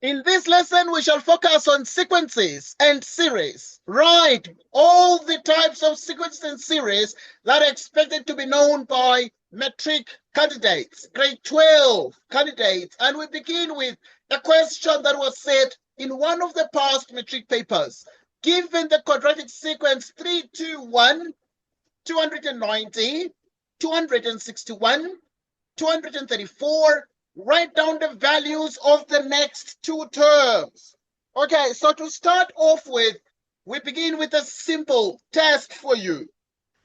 In this lesson, we shall focus on sequences and series. Right, all the types of sequences and series that are expected to be known by matric candidates, grade 12 candidates. And we begin with a question that was set in one of the past matric papers. Given the quadratic sequence 321, 290, 261, 234, write down the values of the next two terms. Okay, so to start off with, we begin with a simple test for you.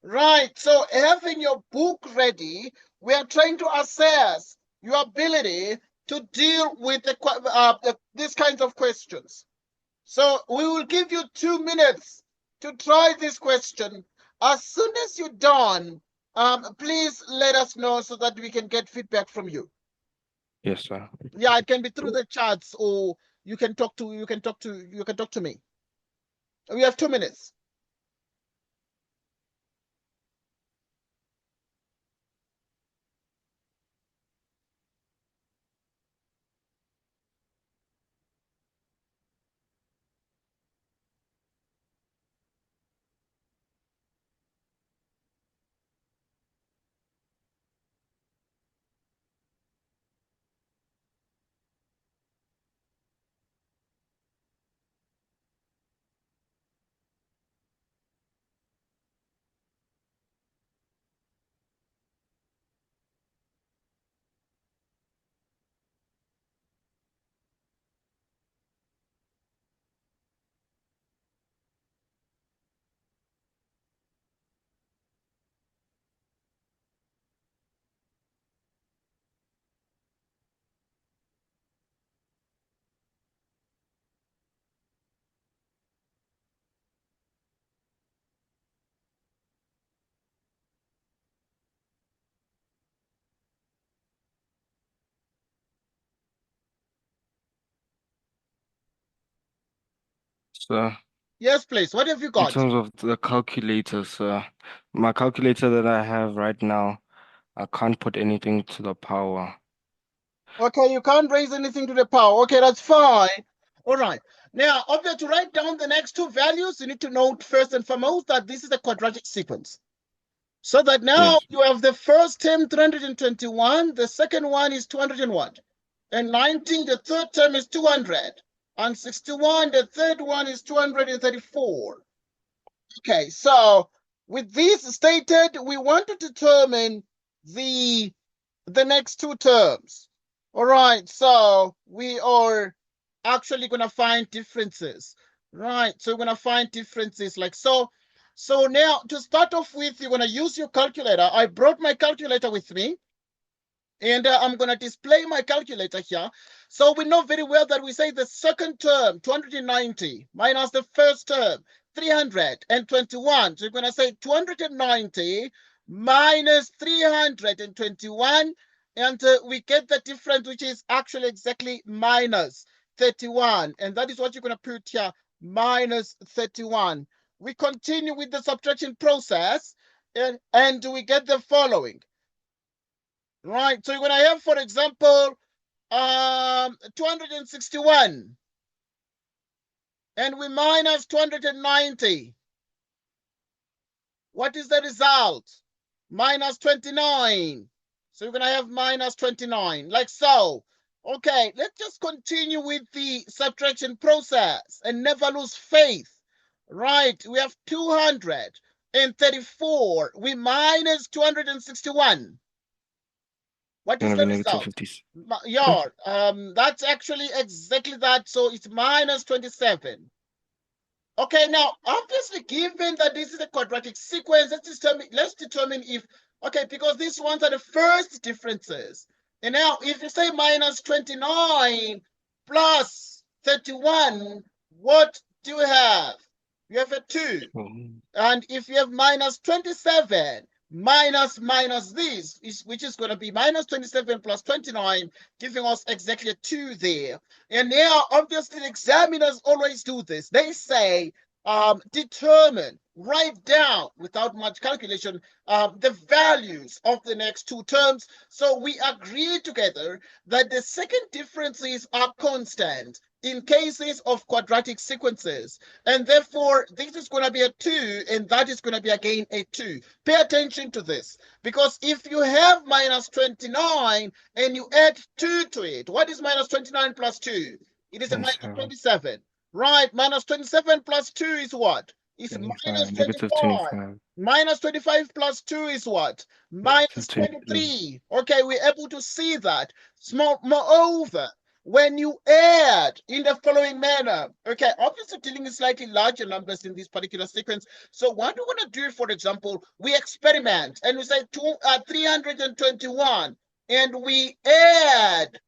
Right, so having your book ready, we are trying to assess your ability to deal with these kinds of questions. So we will give you 2 minutes to try this question. As soon as you're done, please let us know so that we can get feedback from you. Yes, sir. Yeah, it can be through the chats, or you can talk to me. We have 2 minutes. So, Yes, please. What have you in got? terms of the calculator, sir, my calculator that I have right now, I can't put anything to the power. Okay, you can't raise anything to the power. Okay, that's fine. All right. Now, obviously, to write down the next two values, you need to note first and foremost that this is a quadratic sequence. So that now Yes. you have the first term 321, the second one is 201, and 19, the third term is 200, and 61, the third one is 234. Okay, so with this stated, we want to determine the next two terms. All right, so we are actually going to find differences. Right, so we're going to find differences like so. So now to start off with, you're going to use your calculator. I brought my calculator with me, and I'm going to display my calculator here. So we know very well that we say the second term, 290, minus the first term, 321. So you're going to say 290 minus 321, and we get the difference, which is actually exactly minus 31. And that is what you're going to put here, minus 31. We continue with the subtraction process, and we get the following. Right, so you're going to have, for example, 261, and we minus 290. What is the result? Minus 29. So you're going to have minus 29, like so. Okay, let's just continue with the subtraction process and never lose faith. Right, we have 234. We minus 261. What is Gonna be the negative result? 50. Yeah, that's actually exactly that. So it's minus 27. Okay, now obviously, given that this is a quadratic sequence, let's determine if, okay, because these ones are the first differences. And now if you say minus 29 plus 31, what do you have? You have a 2. And if you have minus 27 minus this, which is going to be minus 27 plus 29, giving us exactly a 2 there. And now, obviously, the examiners always do this. They say, determine, write down, without much calculation, the values of the next two terms. So we agree together that the second differences are constant. in cases of quadratic sequences. And therefore, this is going to be a 2, and that is going to be again a 2. Pay attention to this, because if you have minus 29 and you add 2 to it, what is minus 29 plus 2? It is a minus 27. Right, minus 27 plus 2 is what? It's minus negative 25. 25. Minus 25 plus 2 is what? Minus 23. Okay, we're able to see that. Moreover, when you add in the following manner, okay, obviously dealing with slightly larger numbers in this particular sequence. So what we want to do, for example, we experiment and we say 321, and we add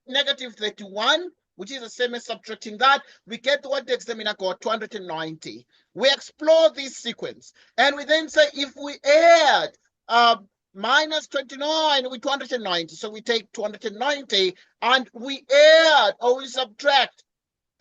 negative 31, which is the same as subtracting that. We get what the examiner got, 290. We explore this sequence, and we then say if we add minus 29 with 290, so we take 290 and we add or we subtract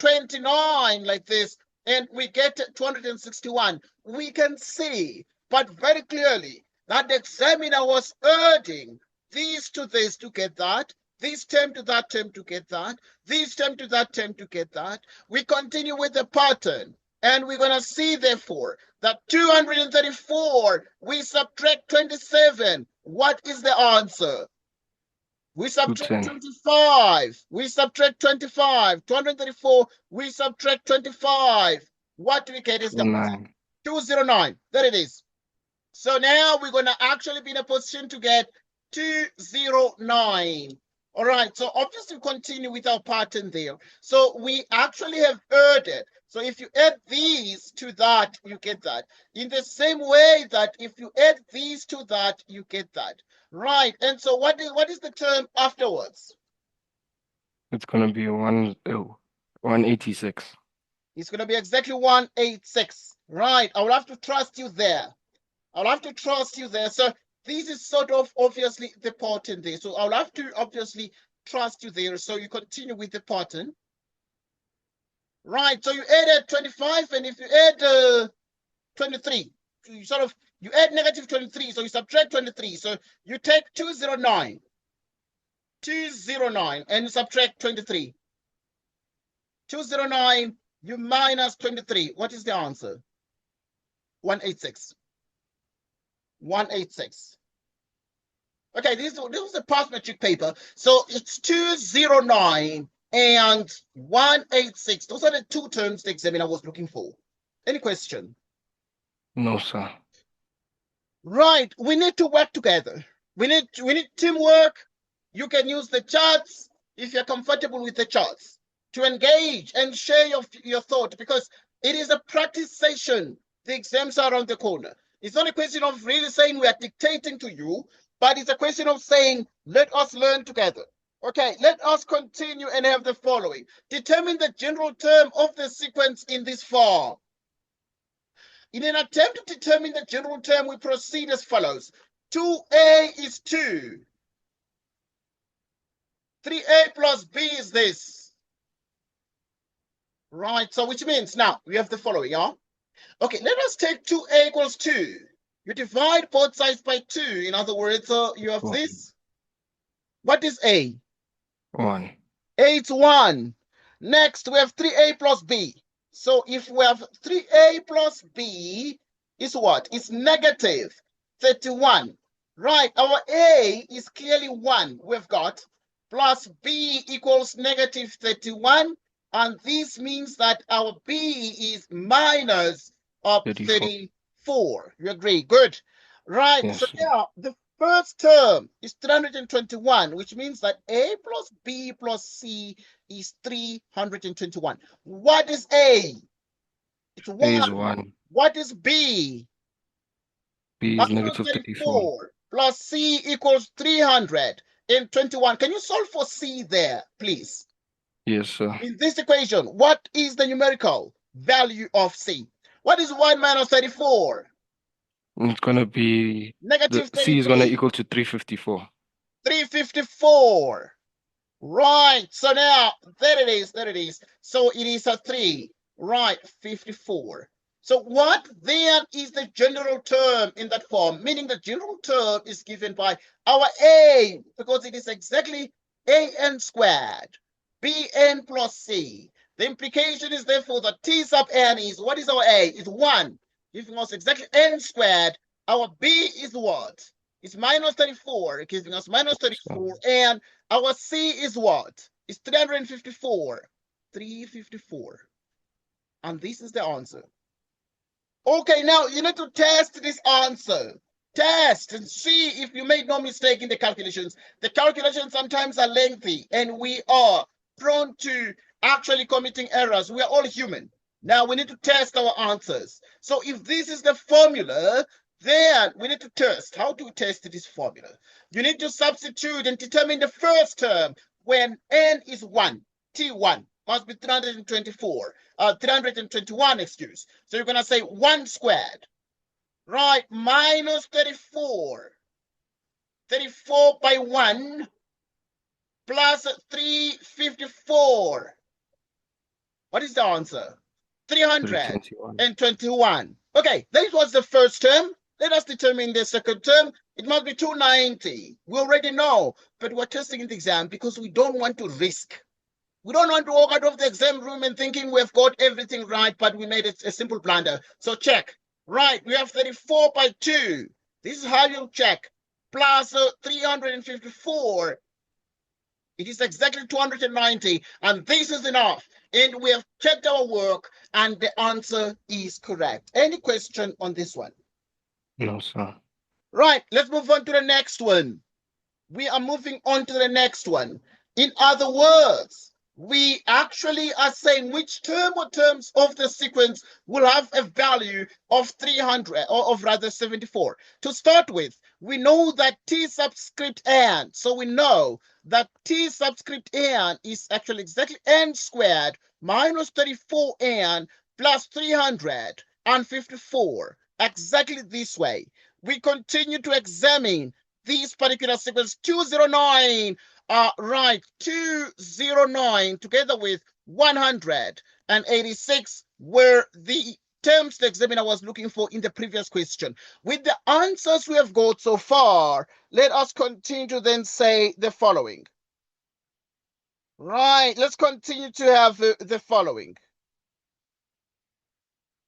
29 like this, and we get 261. We can see, but very clearly, that the examiner was adding these to this to get that, this term to that term to get that, this term to that term to get that. We continue with the pattern, and we're going to see, therefore, that 234, we subtract 27. What is the answer? We subtract 25. We subtract 25. 234, we subtract 25. What we get is the answer. 209. There it is. So now we're going to actually be in a position to get 209. All right, so obviously continue with our pattern there. So we actually have added. So if you add these to that, you get that. In the same way that if you add these to that, you get that. Right, and so what is the term afterwards? It's going to be 186. It's going to be exactly 186. Right, I will have to trust you there. I'll have to trust you there. So this is sort of obviously the pattern there. So I'll have to obviously trust you there. So you continue with the pattern. Right, so you added 25, and if you add 23, you add negative 23, so you subtract 23. So you take 209, and you subtract 23. 209, you minus 23. What is the answer? 186. 186. Okay, this was a past metric paper. So it's 209 and 186. Those are the two terms the examiner was looking for. Any question? No, sir. Right, we need to work together. We need teamwork. You can use the charts if you're comfortable with the charts to engage and share your thought, because it is a practice session. The exams are around the corner. It's not a question of really saying we are dictating to you, but it's a question of saying, let us learn together. Okay, let us continue and have the following. Determine the general term of the sequence in this form. In an attempt to determine the general term, we proceed as follows. 2a is 2. 3a plus b is this. Right, so which means now we have the following, yeah? Okay, let us take 2a equals 2. You divide both sides by 2. In other words, you have this. What is a? 1. A is 1. Next, we have 3a plus b. So if we have 3a plus b is what? It's negative 31. Right, our a is clearly 1. We've got plus b equals negative 31. And this means that our b is minus 34. You agree? Good. Right, yes, so now the first term is 321, which means that a plus b plus c is 321. What is a? It's 1. A is 1. What is b? B is negative 34. Plus c equals 321. Can you solve for c there, please? Yes, sir. In this equation, what is the numerical value of c? What is 1 minus 34? It's going to be negative 33. C is going to equal to 354. 354. Right. So now, there it is. There it is. So it is a 3. Right. 54. So what then is the general term in that form? Meaning the general term is given by our a, because it is exactly an squared. Bn plus c. The implication is therefore that T sub n is, what is our A? It's 1, giving us exactly n squared. Our B is what? It's minus 34, giving us minus 34. And our C is what? It's 354. 354. And this is the answer. Okay, now you need to test this answer. Test and see if you made no mistake in the calculations. The calculations sometimes are lengthy, and we are prone to actually committing errors. We are all human. Now we need to test our answers. So if this is the formula, then we need to test. How do we test this formula? You need to substitute and determine the first term when n is 1, T1 must be 324, 321, excuse. So you're going to say 1 squared, right, minus 34. 34 by 1 plus 354. What is the answer? 321. Okay, that was the first term. Let us determine the second term. It must be 290. We already know, but we're testing in the exam because we don't want to risk. We don't want to walk out of the exam room and thinking we've got everything right, but we made it a simple blunder. So check. Right, we have 34 by 2. This is how you check. Plus 354. It is exactly 290, and this is enough. And we have checked our work, and the answer is correct. Any question on this one? No, sir. Right, let's move on to the next one. We are moving on to the next one. In other words, we actually are saying which term or terms of the sequence will have a value of 300, or of rather 74. To start with, we know that T subscript n. So we know that T subscript n is actually exactly n squared minus 34n plus 354. Exactly this way. We continue to examine this particular sequence 209. Right, 209 together with 186 were the terms the examiner was looking for in the previous question. With the answers we have got so far, let us continue to then say the following. Right, let's continue to have the following.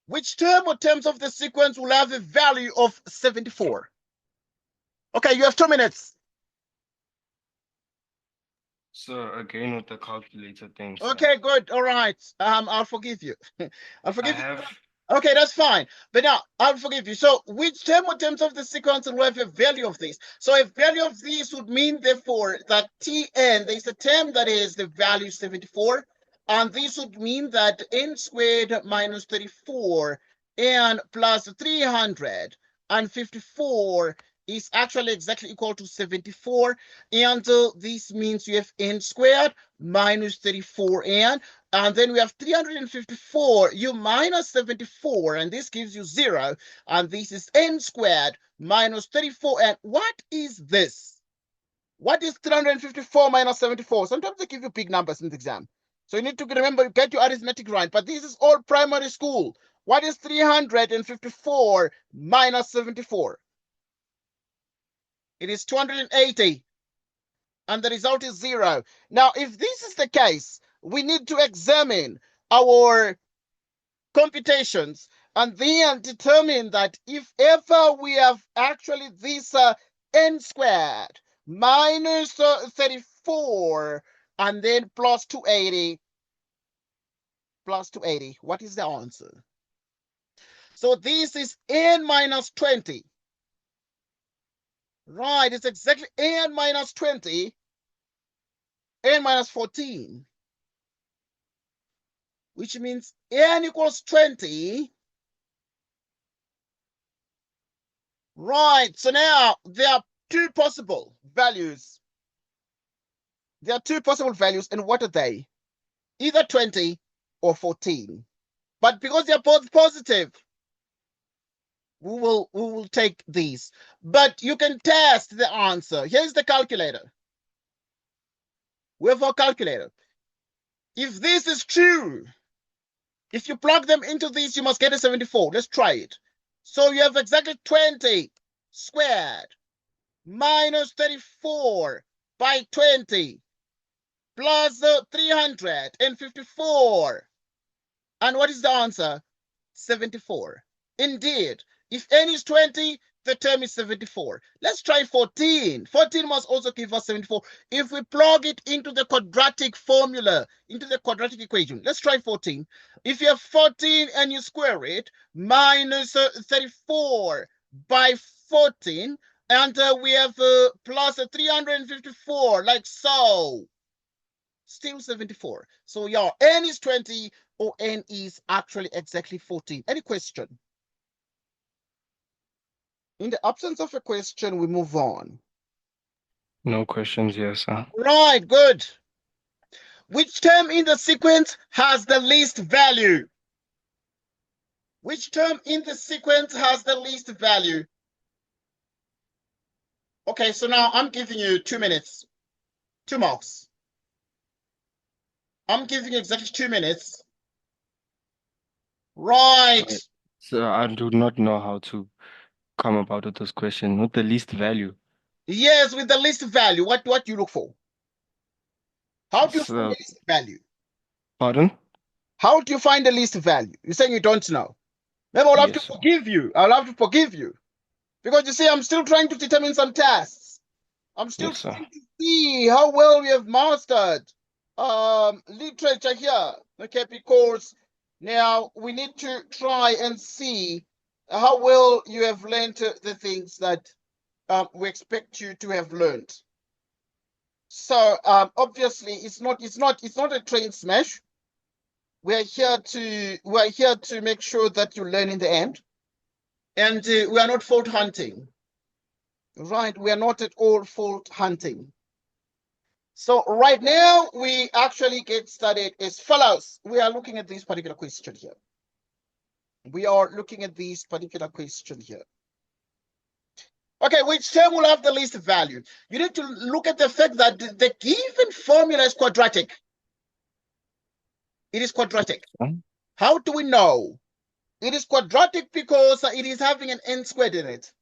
Which term or terms of the sequence will have a value of 74? Okay, you have 2 minutes. So again with the calculator thing. Sir. Okay, good. All right. I'll forgive you. I'll forgive you. have Okay, that's fine. But now I'll forgive you. So which term or terms of the sequence will have a value of this? So a value of this would mean therefore that Tn, there's a term that is the value 74. And this would mean that n squared minus 34 and plus 354 is actually exactly equal to 74. And this means you have n squared minus 34n. And then we have 354, you minus 74, and this gives you 0. And this is n squared minus 34. And what is this? What is 354 minus 74? Sometimes they give you big numbers in the exam. So you need to remember, get your arithmetic right. But this is all primary school. What is 354 minus 74? It is 280. And the result is 0. Now, if this is the case, we need to examine our computations and then determine that if ever we have actually this n squared minus 34 and then plus 280, what is the answer? So this is n minus 20. Right, it's exactly n minus 20, n minus 14, which means n equals 20. Right, so now there are two possible values. There are two possible values, and what are they? Either 20 or 14. But because they're both positive, we will take these. But you can test the answer. Here's the calculator. We have our calculator. If this is true, if you plug them into this, you must get a 74. Let's try it. So you have exactly 20 squared minus 34 by 20 plus 354. And what is the answer? 74. Indeed, if n is 20, the term is 74. Let's try 14. 14 must also give us 74. If we plug it into the quadratic formula, into the quadratic equation, let's try 14. If you have 14 and you square it, minus 34 by 14, and we have plus 354, like so. Still 74. So yeah, n is 20 or n is actually exactly 14. Any question? In the absence of a question, we move on. No questions here, sir. Right, good. Which term in the sequence has the least value? Which term in the sequence has the least value? Okay, so now I'm giving you 2 minutes, 2 marks. I'm giving you exactly 2 minutes. Right. So I do not know how to come about with this question. With the least value. Yes, with the least value, what do you look for? How do you find the So, least value? pardon? How do you find the least value? You're saying you don't know. Maybe I'll have to Yes, sir. forgive you. I'll have to forgive you. Because you see, I'm still trying to determine some tests. I'm still Yes, sir. trying to see how well we have mastered literature here. Okay, because now we need to try and see how well you have learned the things that we expect you to have learned. So obviously it's not a train smash. We're here to make sure that you learn in the end. And we are not fault hunting. Right, we are not at all fault hunting. So right now, we actually get started as follows. We are looking at this particular question here. We are looking at this particular question here. Okay, which term will have the least value? You need to look at the fact that the given formula is quadratic. It is quadratic. Huh? How do we know? It is quadratic because it is having an n squared in it.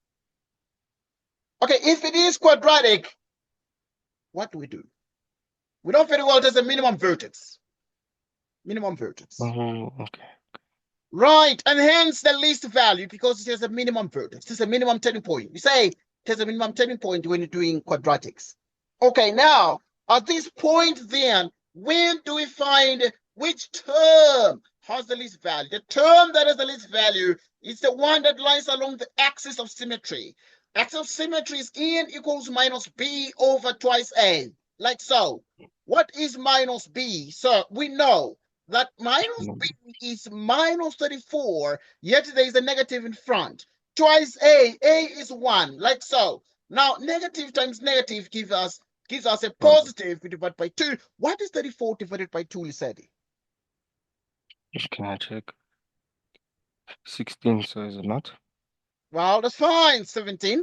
Okay, if it is quadratic, what do we do? We know very well it has a minimum vertex. Minimum vertex. Oh, okay. Right, and hence the least value because it has a minimum vertex. It has a minimum turning point. You say it has a minimum turning point when you're doing quadratics. Okay, now at this point then, when do we find which term has the least value? The term that has the least value is the one that lies along the axis of symmetry. Axis of symmetry is n equals minus b over twice a, like so. What is minus b? So we know that minus b is minus 34, yet there is a negative in front. Twice a is 1, like so. Now, negative times negative gives us a positive divided by 2. What is 34 divided by 2, Lisadi? Can I check? 16, so is it not? Well, that's fine. 17.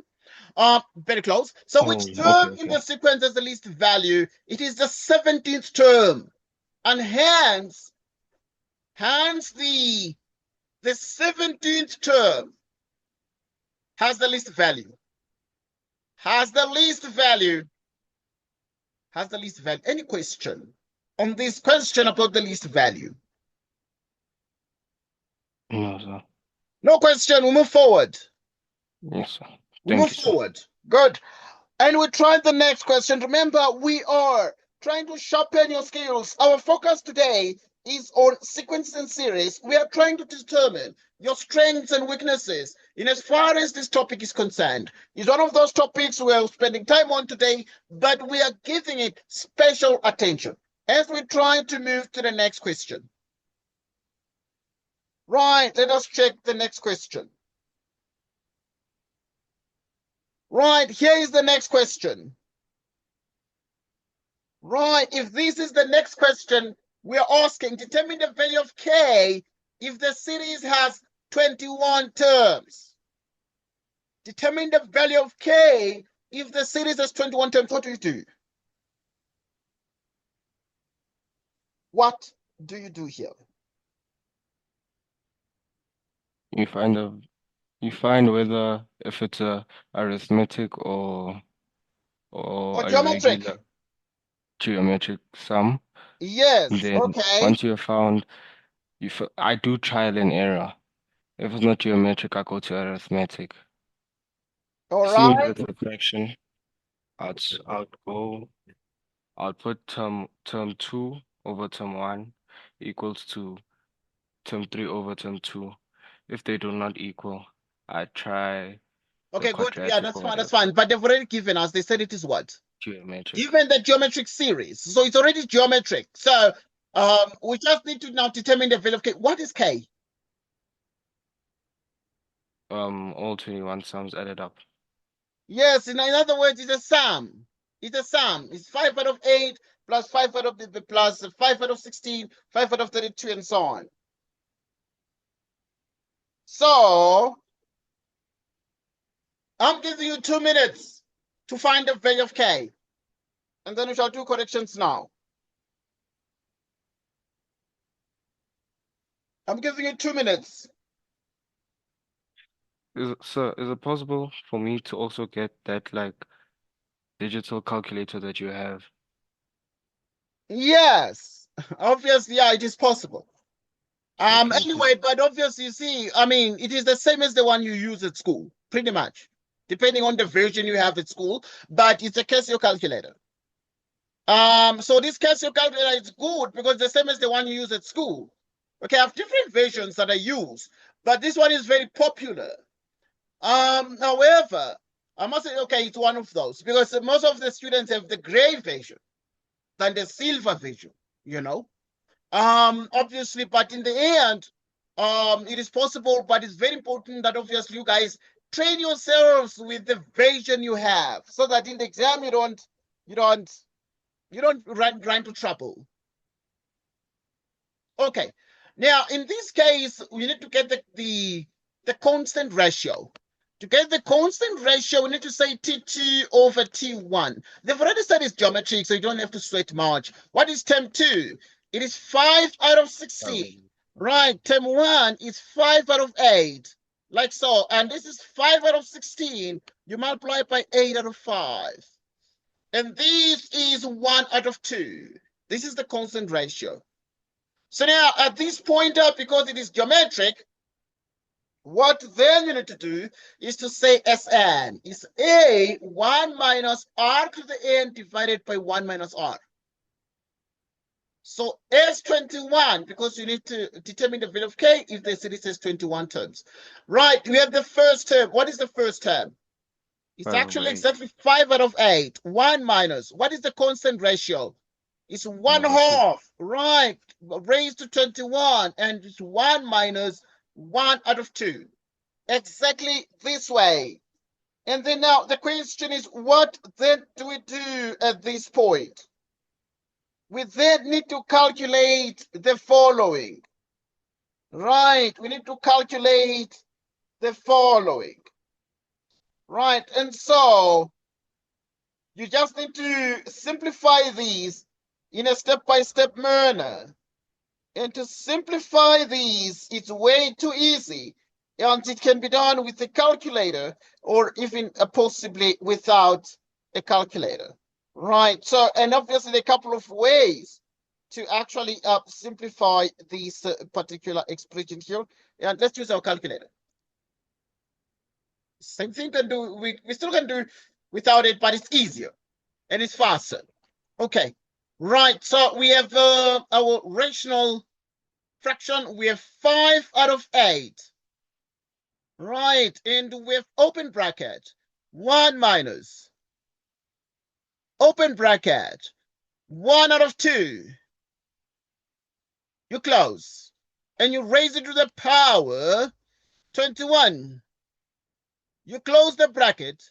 Very close. So Oh, which okay, term in okay. the sequence has the least value? It is the 17th term. And hence the 17th term has the least value. Has the least value. Has the least value. Any question on this question about the least value? No, sir. No question. We move forward. Yes, sir. We Thank move you, sir. forward. Good. And we try the next question. Remember, we are trying to sharpen your skills. Our focus today is on sequences and series. We are trying to determine your strengths and weaknesses in as far as this topic is concerned. It's one of those topics we are spending time on today, but we are giving it special attention as we try to move to the next question. Right, let us check the next question. Right, here is the next question. Right, if this is the next question, we are asking, determine the value of k if the series has 21 terms. Determine the value of k if the series has 21 terms. What do you do? What do you do here? You find a you find whether if it's a arithmetic or Or a geometric? regular geometric sum. And Yes, then okay. once you have found, I do trial and error. If it's not geometric, I go to arithmetic. All Seeing right. that it's a fraction, I'd go, I'll put term 2 over term 1 equals to term 3 over term 2. If they do not equal, I try the Okay, good. Yeah, quadratic that's or fine. That's whatever, fine. But they've already given us, they said it is what? geometric. Given the geometric series. So it's already geometric. So we just need to now determine the value of K. What is K? All 21 sums added up. Yes, in other words, it's a sum. It's a sum. It's 5 out of 8 plus 5 out of the plus 5 out of 16, 5 out of 32, and so on. So I'm giving you 2 minutes to find the value of K. And then we shall do corrections now. I'm giving you 2 minutes. Is it possible for me to also get that like digital calculator that you have? Yes, obviously, yeah, it is possible. Okay, Anyway, but obviously, you see, I mean, it is the same as the one you use at school, pretty much, depending on the version you have at school, but it's a Casio calculator. So this Casio calculator is good because it's the same as the one you use at school. Okay, I have different versions that I use, but this one is very popular. However, I must say, okay, it's one of those because most of the students have the gray version than the silver version, you know. Obviously, but in the end, it is possible, but it's very important that obviously you guys train yourselves with the version you have so that in the exam you don't run into trouble. Okay. Now, in this case, we need to get the constant ratio. To get the constant ratio, we need to say T2 over T1. They've already said it's geometric, so you don't have to sweat much. What is term 2? It is 5 out of 16. Right, term 1 is 5 out of 8. Like so. And this is 5 out of 16. You multiply by 8 out of 5. And this is 1 out of 2. This is the constant ratio. So now at this point, because it is geometric, what then you need to do is to say Sn is a 1 minus r to the n divided by 1 minus r. So S21, because you need to determine the value of K if the series has 21 terms. Right, we have the first term. What is the first term? It's 5 over actually 8, exactly 5 out of 8. 1 minus. What is the constant ratio? It's 1 1 over 2. half, right? Raised to 21, and it's 1 minus 1 out of 2. Exactly this way. And then now the question is, what then do we do at this point? We then need to calculate the following. Right, we need to calculate the following. Right, and so you just need to simplify these in a step-by-step manner. And to simplify these, it's way too easy. And it can be done with a calculator or even possibly without a calculator. Right. So, and obviously, there are a couple of ways to actually simplify this particular expression here. And let's use our calculator. Same thing can do. We still can do without it, but it's easier and it's faster. Okay. Right. So we have our rational fraction. We have 5 out of 8. Right. And we have open bracket 1 minus open bracket 1 out of 2. You close and you raise it to the power 21. You close the bracket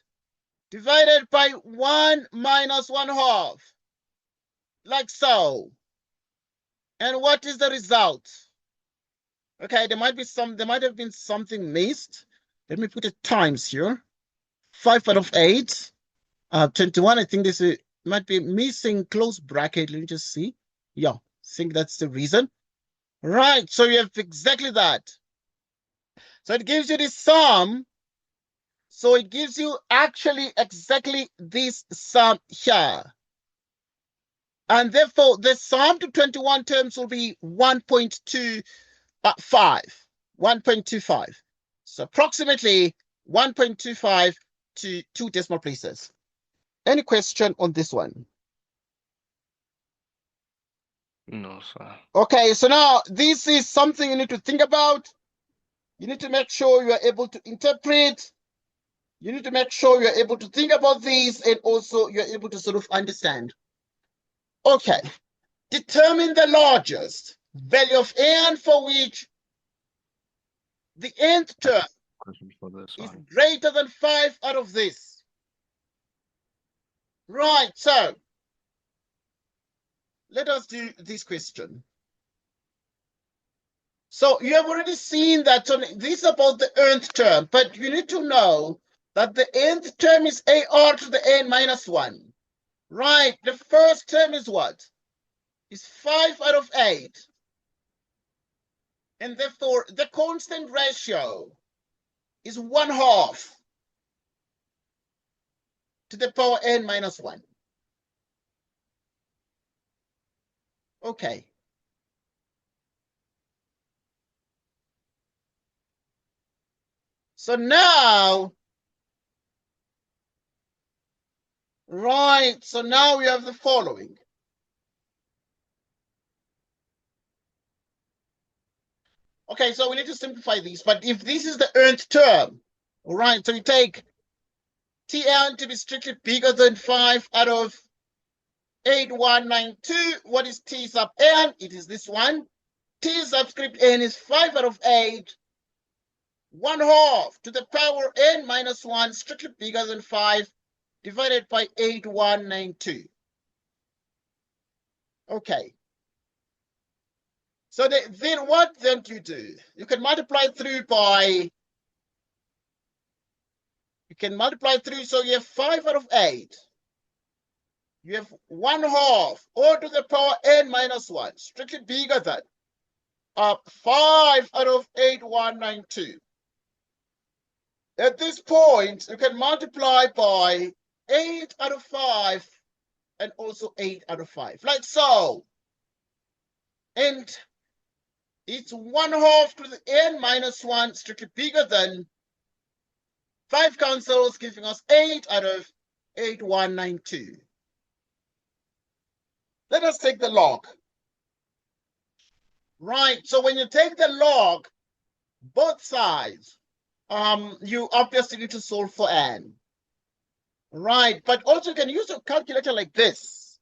divided by 1 minus 1 half, like so. And what is the result? Okay, there might have been something missed. Let me put it times here. 5 out of 8. 21, I think this might be missing close bracket. Let me just see. Yeah, I think that's the reason. Right, so you have exactly that. So it gives you the sum. So it gives you actually exactly this sum here. And therefore, the sum to 21 terms will be 1.25. 1.25. So approximately 1.25 to 2 decimal places. Any question on this one? No, sir. Okay, so now this is something you need to think about. You need to make sure you are able to interpret. You need to make sure you're able to think about this, and also you're able to sort of understand. Okay, determine the largest value of n for which the nth term Question for this is one. greater than 5 out of this. Right, so let us do this question. So you have already seen that this is about the nth term, but you need to know that the nth term is AR to the n minus 1. Right, the first term is what? Is 5 out of 8. And therefore, the constant ratio is 1/2 to the power n minus 1. Okay. So now, right, so now we have the following. Okay, so we need to simplify these, but if this is the nth term, all right, so we take Tn to be strictly bigger than 5 out of 8192. What is T sub n? It is this one. T subscript n is 5 out of 8. 1/2 to the power n minus 1, strictly bigger than 5, divided by 8192. Okay. So then what then do you do? You can multiply through by, so you have 5 out of 8. You have 1/2 all to the power n minus 1, strictly bigger than 5 out of 8192. At this point, you can multiply by 8 out of 5 and also 8 out of 5, like so. And it's 1/2 to the n minus 1, strictly bigger than 5 cancels, giving us 8 out of 8192. Let us take the log. Right, so when you take the log, both sides, you obviously need to solve for n. Right, but also you can use a calculator like this.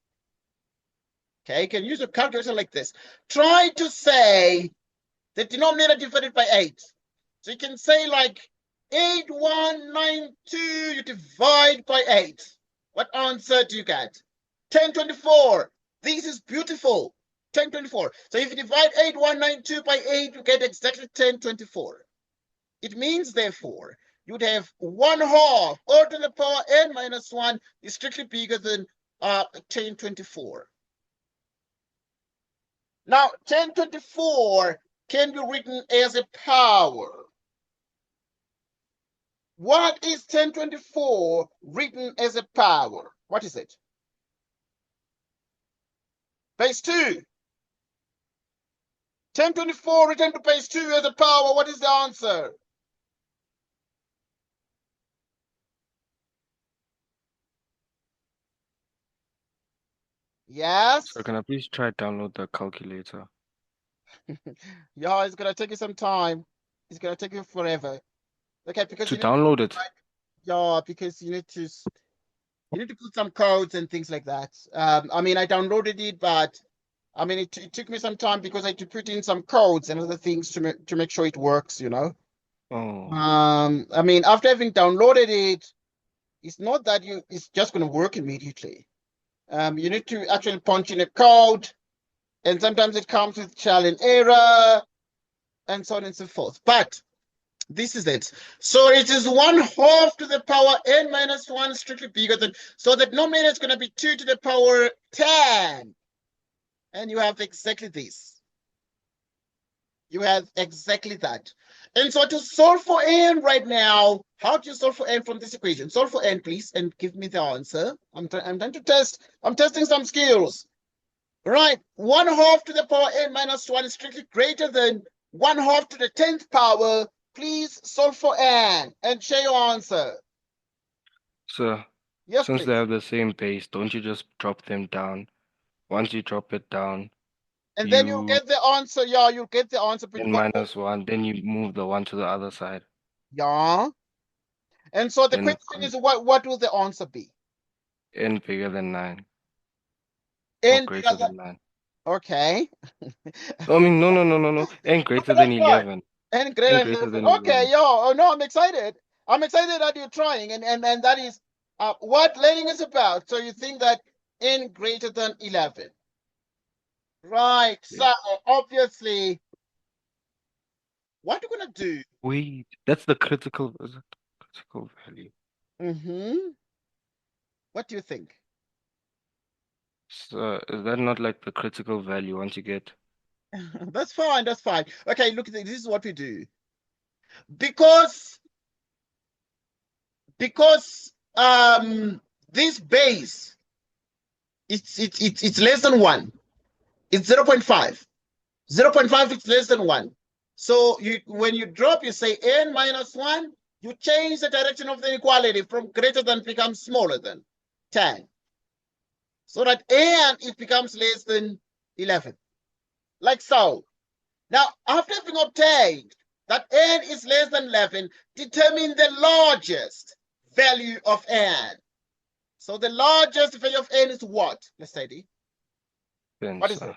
Okay, you can use a calculator like this. Try to say the denominator divided by 8. So you can say like 8192, you divide by 8. What answer do you get? 1024. This is beautiful. 1024. So if you divide 8192 by 8, you get exactly 1024. It means, therefore, you'd have 1/2 all to the power n minus 1 is strictly bigger than 1024. Now, 1024 can be written as a power. What is 1024 written as a power? What is it? Base 2. 1024 written to base 2 as a power. What is the answer? Yes? So can I please try download the calculator? Yeah, it's gonna take you some time. It's gonna take you forever. Okay, because To you need to, download it. yeah, because you need to put some codes and things like that. I mean, I downloaded it, but I mean, it took me some time because I had to put in some codes and other things to make sure it works, you know. Oh, I mean, after having downloaded it, it's not that it's just going to work immediately. You need to actually punch in a code, and sometimes it comes with trial and error, and so on and so forth. But this is it. So it is 1/2 to the power n minus 1, strictly bigger than, so that denominator is going to be 2 to the power 10. And you have exactly this. You have exactly that. And so to solve for n right now, how do you solve for n from this equation? Solve for n, please, and give me the answer. I'm trying to test. I'm testing some skills. Right. 1/2 to the power n minus 1 is strictly greater than 1/2 to the 10th power. Please solve for n and share your answer. So Yes, since they please. have the same base, don't you just drop them down? Once you drop it down, And then you'll you get the answer. Yeah, you'll get the answer. But n you got minus one, then you move the one to the other side. yeah. And so the Then question is, what will the answer be? n bigger than 9 or N bigger greater than than 9. okay. No, I mean, no. N greater than That's right. 11. N N greater than greater 11. than Okay, 11. yo. Oh no, I'm excited. I'm excited that you're trying, and that is what learning is about. So you think that n greater than 11. Right. So Yes. obviously, what we're gonna do? Wait, that's the critical, is it critical value? Mm-hmm. What do you think? So is that not like the critical value once you get That's fine. That's fine. Okay, look, this is what we do. Because because this base it's less than 1. It's 0.5. 0.5 is less than 1. So you when you drop, you say n minus 1, you change the direction of the inequality from greater than becomes smaller than 10. So that n it becomes less than 11. Like so. Now, after having obtained that n is less than 11, determine the largest value of n. So the largest value of n is what? Let's study. 10, What is sir? it?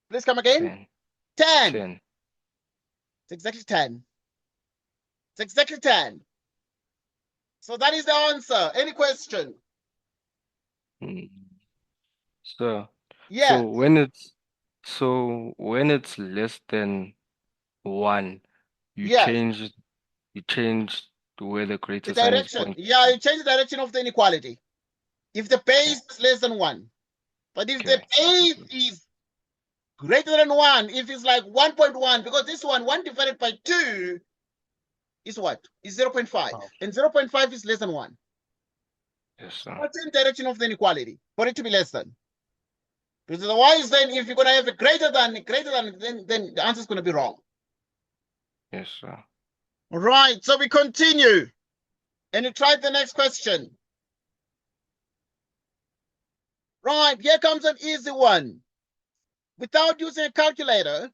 Please come again. 10. 10. 10. It's exactly 10. It's exactly 10. So that is the answer. Any question? Hmm. So, Yes. so when it's when it's less than 1, you Yes. change you change to where the The greater sign is direction. pointing Yeah, to. you change the direction of the inequality. If the Okay. base is less than 1. But if the Okay. base is greater than 1, if it's like 1.1, because this one divided by 2 is what? Is 0.5. Oh, And 0.5 is less than 1. yes, sir. What's in direction of the inequality? For it to be less than. Because otherwise, then if you're going to have a greater than, then the answer is going to be wrong. Yes, sir. Right. So we continue. And you try the next question. Right. Here comes an easy one. Without using a calculator.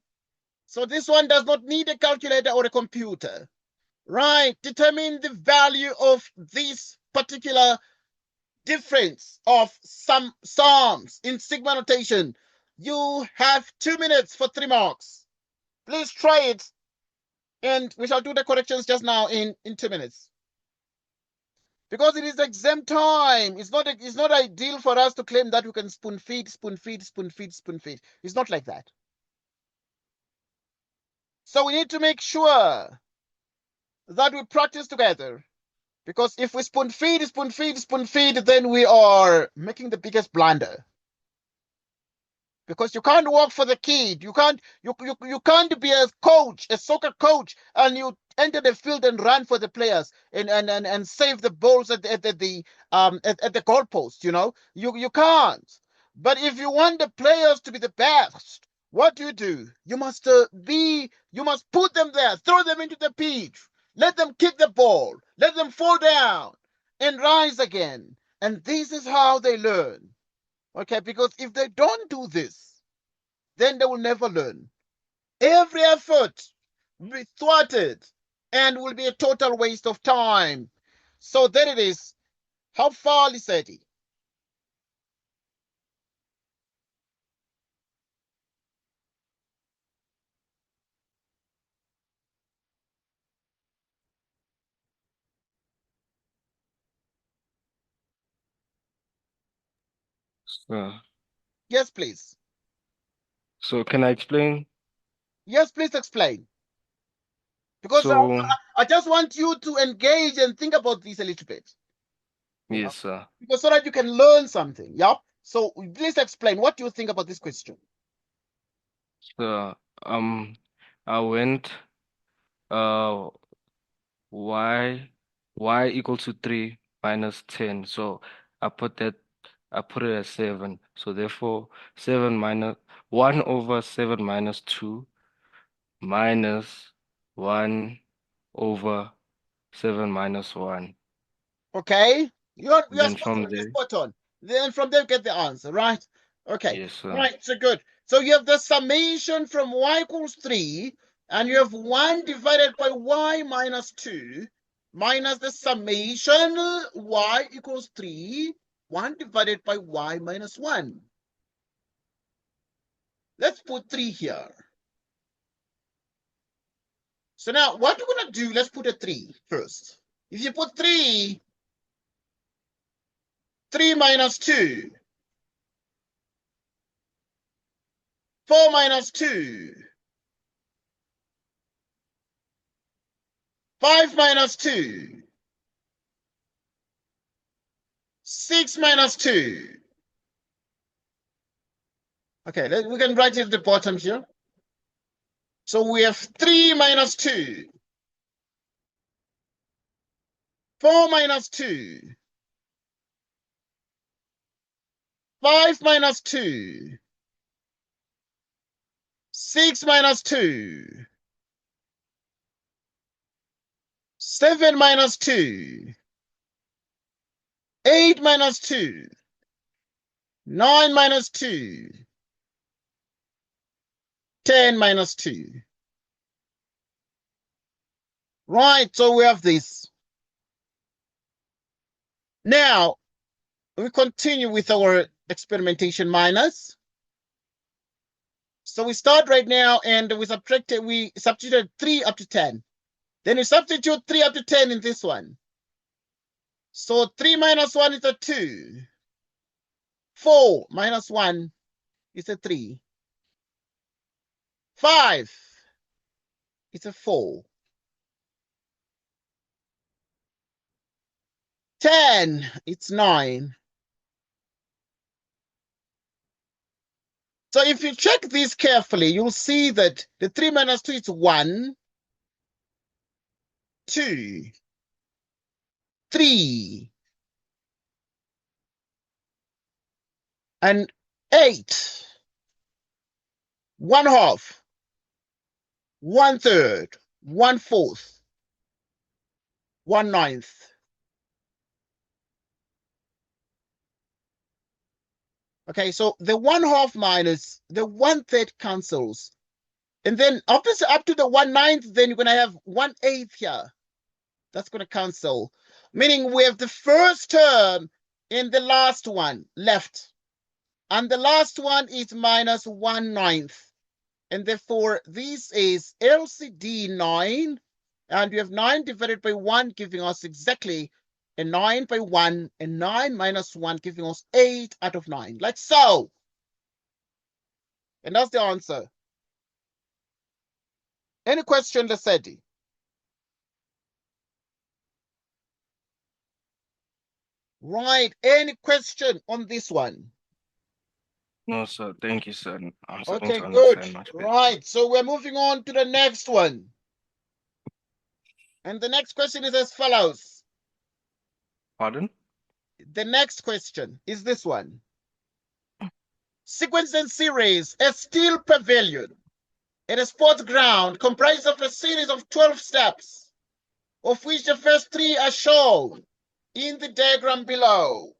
So this one does not need a calculator or a computer. Right. Determine the value of this particular difference of some sums in sigma notation. You have 2 minutes for 3 marks. Please try it, and we shall do the corrections just now in 2 minutes. Because it is exam time. It's not ideal for us to claim that we can spoon feed, spoon feed, spoon feed, spoon feed. It's not like that. So we need to make sure that we practice together. Because if we spoon feed, spoon feed, spoon feed, then we are making the biggest blunder. Because you can't work for the kid. You can't be a coach, a soccer coach, and you enter the field and run for the players and save the balls at the goalpost. You can't. But if you want the players to be the best, what do? You must put them there, throw them into the pitch, let them kick the ball, let them fall down and rise again. And this is how they learn. Okay, because if they don't do this, then they will never learn. Every effort will be thwarted and will be a total waste of time. So there it is. How far, Lissetti? So, Yes, please. so can I explain? Yes, please explain. Because So, I just want you to engage and think about this a little bit. Yeah. yes, sir. Because so that you can learn something. Yeah. So please explain. What do you think about this question? So, I went uh y y equal to 3 minus 10. So I put that I put it as 7. So therefore, 1 over 7 minus 2 minus 1 over 7 minus 1. Okay, you're Then spot from on. You're there, spot on. Then from there, get the answer, right? Okay, yes, sir. right. So good. So you have the summation from y equals 3, and you have 1 divided by y minus 2, minus the summation y equals 3, 1 divided by y minus 1. Let's put 3 here. So now what we're going to do, let's put a 3 first. If you put 3 minus 2, 4 minus 2, 5 minus 2, 6 minus 2. Okay, we can write it at the bottom here. So we have 3 minus 2, 4 minus 2, 5 minus 2, 6 minus 2, 7 minus 2, 8 minus 2, 9 minus 2, 10 minus 2. Right, so we have this. Now, we continue with our experimentation minus. So we start right now and we substituted 3 up to 10. Then we substitute 3 up to 10 in this one. So 3 minus 1 is a 2. 4 minus 1 is a 3. 5 is a 4. 10, it's 9. So if you check this carefully, you'll see that the 3 minus 2 is 1, 2, 3, and 8, 1/2, 1/3, 1/4, 1/9. Okay, so the 1/2 minus the 1/3 cancels. And then obviously up to the 1/9, then you're going to have 1/8 here. That's going to cancel. Meaning we have the first term in the last one left. And the last one is minus 1/9. And therefore this is LCD 9. And we have 9 divided by 1 giving us exactly a 9 by 1, and 9 minus 1 giving us 8 out of 9, like so. And that's the answer. Any question, Lesedi? Right, any question on this one? No, sir. Thank you, sir. I'm starting Okay, to good. understand much better. Right, so we're moving on to the next one. And the next question is as follows. Pardon? The next question is this one. Sequence and series, a steel pavilion in a sports ground comprised of a series of 12 steps, of which the first 3 are shown in the diagram below.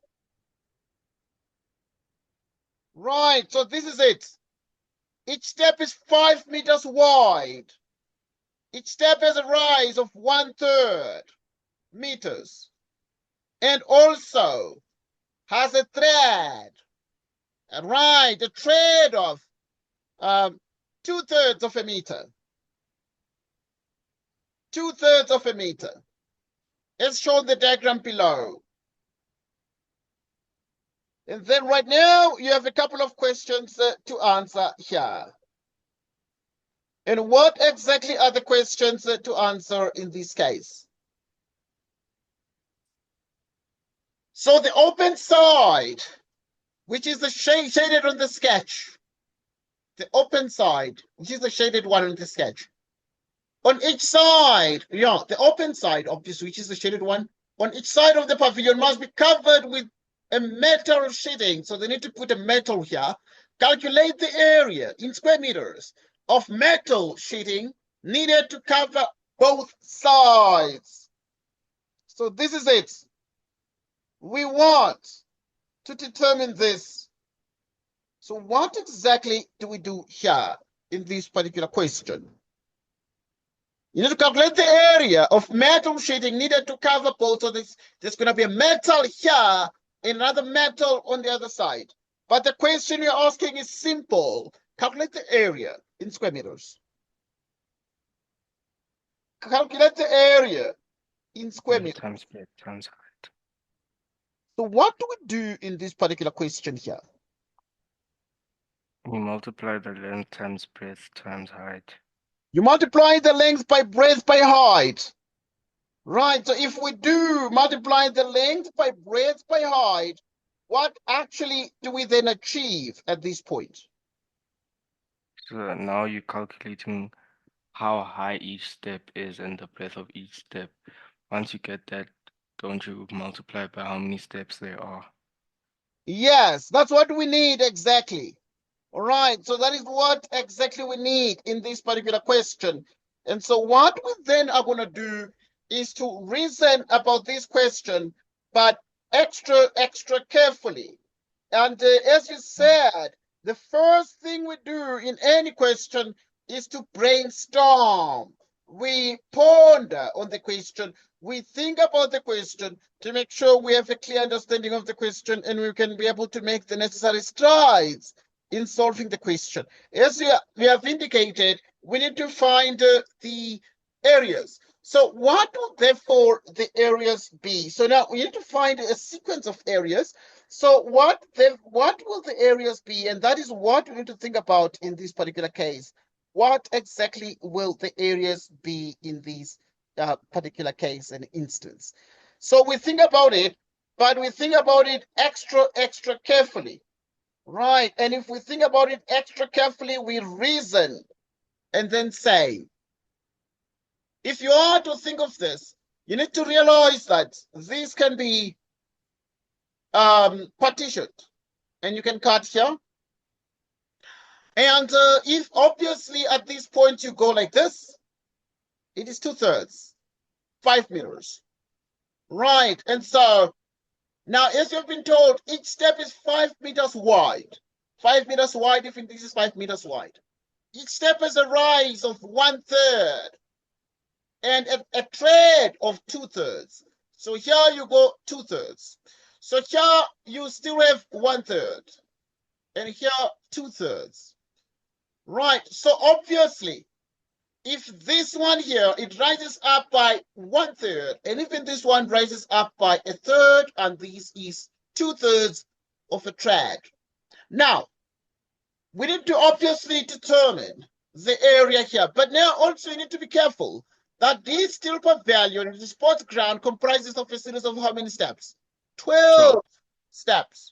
Right, so this is it. Each step is 5 meters wide. Each step has a rise of 1/3 meters, and also has a thread. Right, a thread of 2/3 of a meter. 2/3 of a meter. As shown the diagram below. And then right now you have a couple of questions to answer here. And what exactly are the questions to answer in this case? So the open side, which is the shaded on the sketch, the open side, which is the shaded one on the sketch. On each side, the open side, obviously, which is the shaded one, on each side of the pavilion must be covered with a metal sheeting, so they need to put a metal here. Calculate the area in square meters of metal sheeting needed to cover both sides. So this is it. We want to determine this. So what exactly do we do here in this particular question? You need to calculate the area of metal sheeting needed to cover both. So there's going to be a metal here and another metal on the other side. But the question you're asking is simple. Calculate the area in square meters. Calculate the area in square meters. Times breadth times height. So what do we do in this particular question here? You multiply the length times breadth times height. You multiply the length by breadth by height. Right, so if we do multiply the length by breadth by height, what actually do we then achieve at this point? So now you're calculating how high each step is and the breadth of each step. Once you get that, don't you multiply by how many steps there are? Yes, that's what we need exactly. All right, so that is what exactly we need in this particular question. And so what we then are going to do is to reason about this question, but extra carefully. And as you said, the first thing we do in any question is to brainstorm. We ponder on the question. We think about the question to make sure we have a clear understanding of the question and we can be able to make the necessary strides in solving the question. As we have indicated, we need to find the areas. So what will therefore the areas be? So now we need to find a sequence of areas. So what will the areas be? And that is what we need to think about in this particular case. What exactly will the areas be in this particular case and instance? So we think about it, but we think about it extra carefully. Right, and if we think about it extra carefully, we reason and then say, if you are to think of this, you need to realize that this can be partitioned, and you can cut here. And if obviously at this point you go like this, it is 2/3, 5 meters. Right, and so now, as you've been told, each step is 5 meters wide. 5 meters wide, if this is 5 meters wide. Each step has a rise of 1/3 and a tread of 2/3. So here you go 2/3. So here you still have 1/3 and here 2/3. Right, so obviously, if this one here, it rises up by 1/3, and even this one rises up by 1/3, and this is 2/3 of a tread. Now, we need to obviously determine the area here, but now also you need to be careful that this tilpa value in the sports ground comprises of a series of how many steps? 12 steps.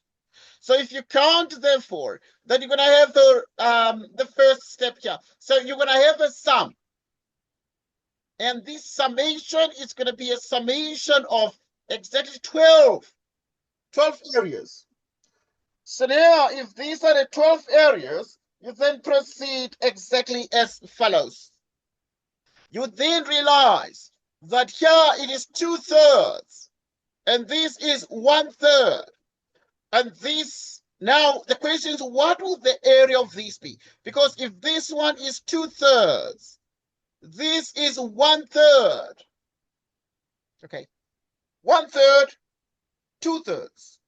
So if you count, therefore, then you're going to have the first step here. So you're going to have a sum. And this summation is going to be a summation of exactly 12 areas. So now, if these are the 12 areas, you then proceed exactly as follows. You then realize that here it is 2/3, and this is 1/3. And this, now the question is, what will the area of this be? Because if this one is 2/3, this is 1/3. Okay, 1/3, 2/3.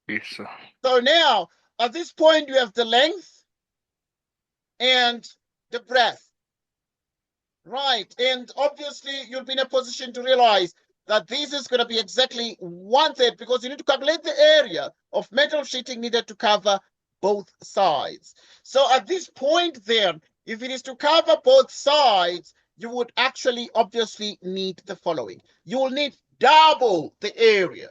Yes, sir. So now, at this point, you have the length and the breadth. Right, and obviously, you'll be in a position to realize that this is going to be exactly 1/3 because you need to calculate the area of metal sheeting needed to cover both sides. So at this point then, if it is to cover both sides, you would actually obviously need the following. You will need double the area.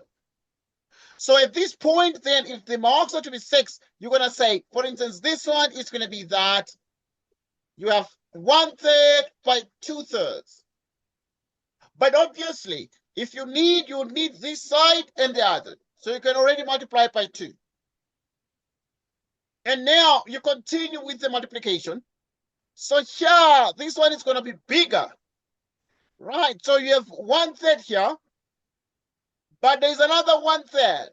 So at this point then, if the marks are to be 6, you're going to say, for instance, this one is going to be that you have 1/3 by 2/3. But obviously, if you need this side and the other. So you can already multiply by 2. And now you continue with the multiplication. So here, this one is going to be bigger. Right, so you have 1/3 here, but there's another 1/3.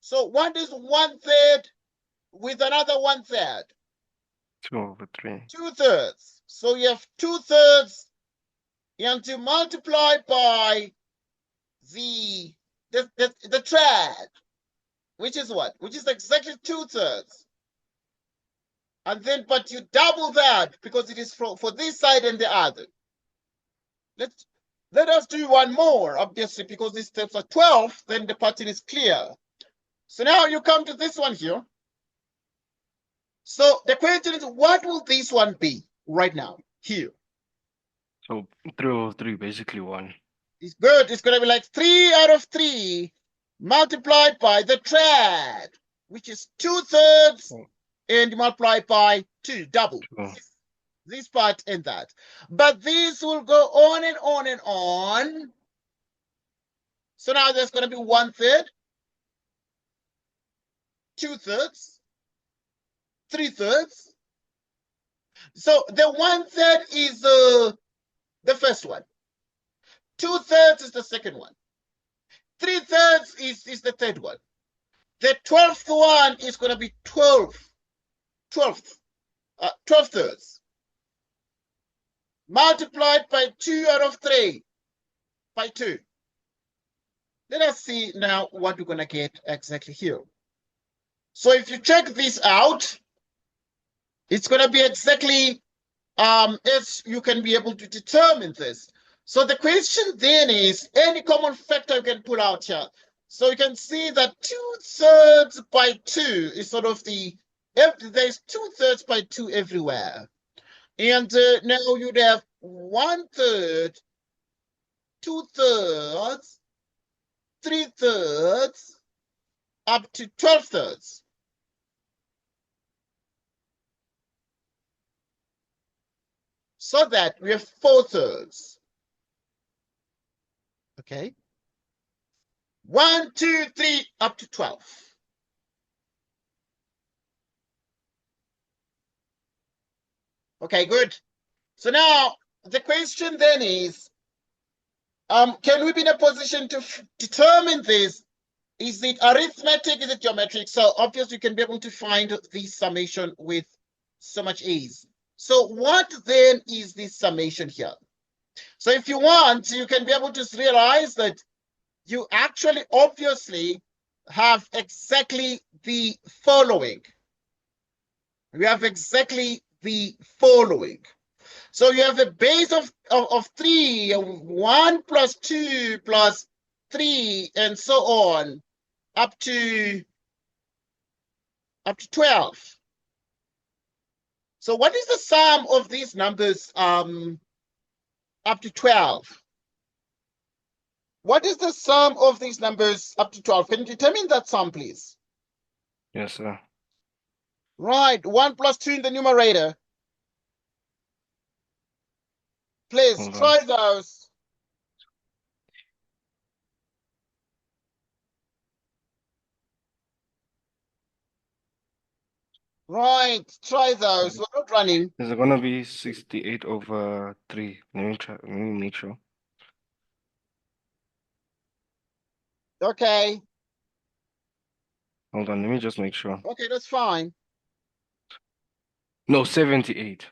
So what is 1/3 with another 1/3? 2/3. 2/3. So you have 2/3, and to multiply by the trad, which is what? Which is exactly 2/3. And then, but you double that because it is for this side and the other. Let us do one more, obviously, because these steps are 12, then the pattern is clear. So now you come to this one here. So the question is, what will this one be right now, here? So 3/3, basically 1. It's good. It's going to be like 3/3 multiplied by the trad, which is 2/3, and multiplied by 2, double. 2. This part and that. But this will go on and on and on. So now there's going to be 1/3, 2/3, 3/3. So the 1/3 is the first one. 2/3 is the second one. 3/3 is the third one. The 12th one is going to be 12 thirds. Multiplied by 2/3 by 2. Let us see now what we're going to get exactly here. So if you check this out, it's going to be exactly as you can be able to determine this. So the question then is, any common factor you can pull out here. So you can see that 2/3 by 2 is sort of there's 2/3 by 2 everywhere. And now you'd have 1/3, 2/3, 3/3, up to 12/3. So that we have 4/3. Okay. 1, 2, 3, up to 12. Okay, good. So now the question then is, can we be in a position to determine this? Is it arithmetic? Is it geometric? So obviously you can be able to find the summation with so much ease. So what then is this summation here? So if you want, you can be able to realize that you actually obviously have exactly the following. We have exactly the following. So you have a base of 3, 1 plus 2 plus 3, and so on, up to 12. So what is the sum of these numbers up to 12? What is the sum of these numbers up to 12? Can you determine that sum, please? Yes, sir. Right, 1 plus 2 in the numerator. Please Hold try on. those. Right, try those. We're not running. Is it gonna be 68/3? Let me try. Let me make sure. Okay. Hold on. Let me just make sure. Okay, that's fine. No, 78.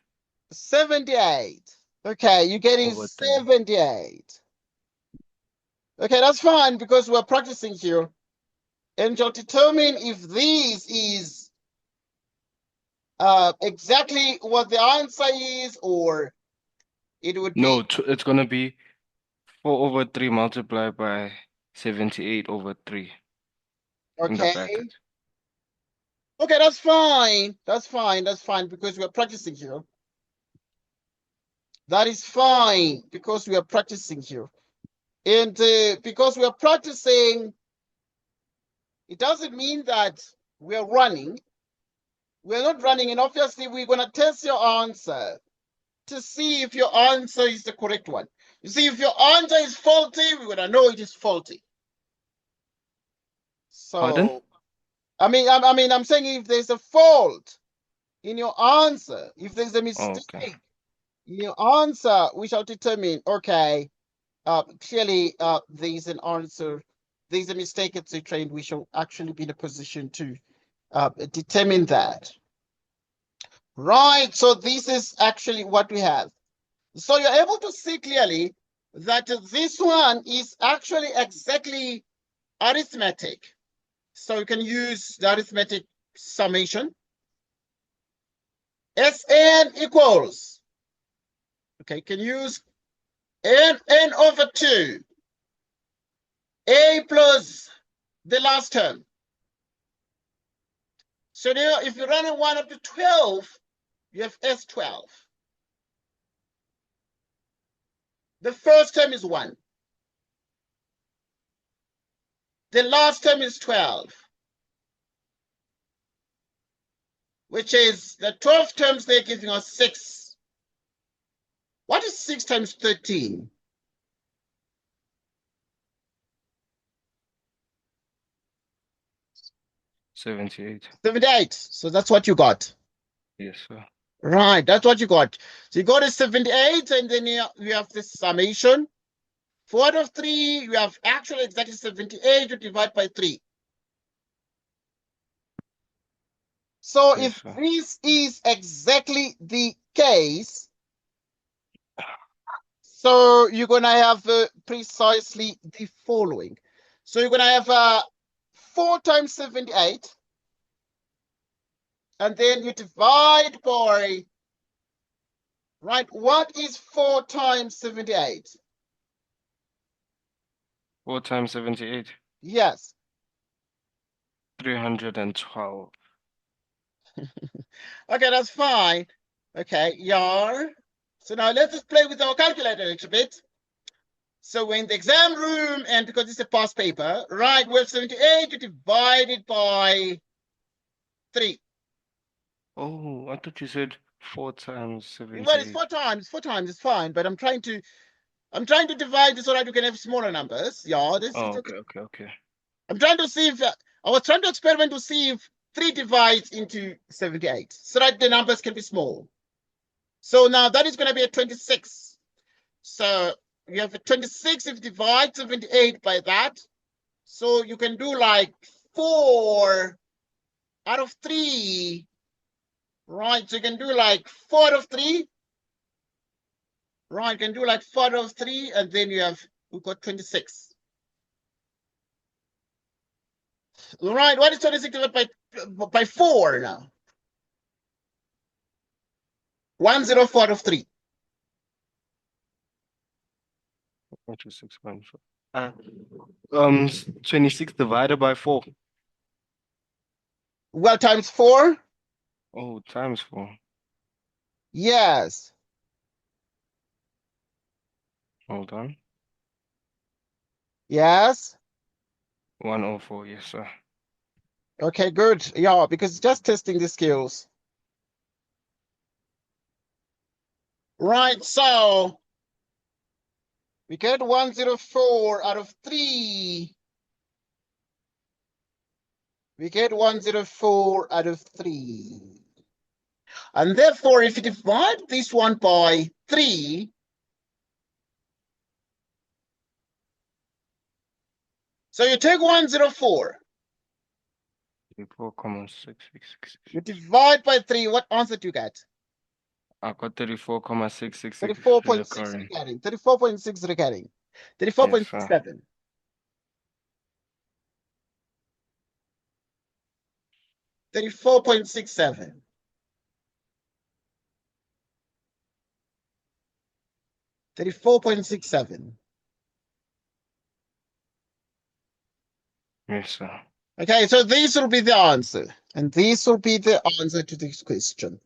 78. Okay, you're getting Over 3. 78. Okay, that's fine because we're practicing here. And you'll determine if this is exactly what the answer is, or it would be. No, it's gonna be 4/3 multiplied by 78/3 in the Okay. bracket. Okay, that's fine. That's fine. That's fine because we're practicing here. That is fine because we are practicing here. And because we are practicing, it doesn't mean that we are running. We're not running, and obviously we're going to test your answer to see if your answer is the correct one. You see, if your answer is faulty, we're going to know it is faulty. Pardon? So, I'm saying if there's a fault in your answer, if there's a Okay. mistake in your answer, we shall determine, okay, clearly there's an answer, there's a mistake, etc., and we shall actually be in a position to determine that. Right, so this is actually what we have. So you're able to see clearly that this one is actually exactly arithmetic. So you can use the arithmetic summation. Sn equals, okay, you can use n over 2, a plus the last term. So now if you run a 1 up to 12, you have S12. The first term is 1. The last term is 12, which is the 12 terms they're giving us 6. What is 6 times 13? 78. 78. So that's what you got. Yes, sir. Right, that's what you got. So you got a 78, and then you have this summation. 4 out of 3, you have actually exactly 78 to divide by 3. So Yes, if sir. this is exactly the case, so you're going to have precisely the following. So you're going to have 4 times 78, and then you divide by, right, what is 4 times 78? 4 times 78. Yes. 312. Okay, that's fine. Okay, yar. So now let's just play with our calculator a little bit. So we're in the exam room, and because it's a past paper, right, we have 78 divided by 3. Oh, I thought you said 4 times Well, it's 78. 4 times. 4 times is fine, but I'm trying to divide this so that you can have smaller numbers. Yeah, this Oh, is okay. okay. I'm trying to see if I was trying to experiment to see if 3 divides into 78 so that the numbers can be small. So now that is going to be a 26. So you have a 26 if you divide 78 by that. So you can do like 4 out of 3. Right, so you can do like 4 out of 3. Right, you can do like 4 out of 3, and then we've got 26. Right, what is 26 divided by 4 now? 104 out of 3. 26.4. 26 divided by 4. Well, times 4? Oh, times 4. Yes. Hold on. Yes. 104, yes, sir. Okay, good. Yeah, because it's just testing the skills. Right, so we get 104 out of 3. We get 104 out of 3. And therefore, if you divide this one by 3, so you take 104. 34,666. You divide by 3, what answer do you get? I got 34,666 34.6 recurring. recurring. 34.6 recurring. Yes, sir. 34.67. 34.67. 34.67. Yes, sir. Okay, so this will be the answer. And this will be the answer to this question.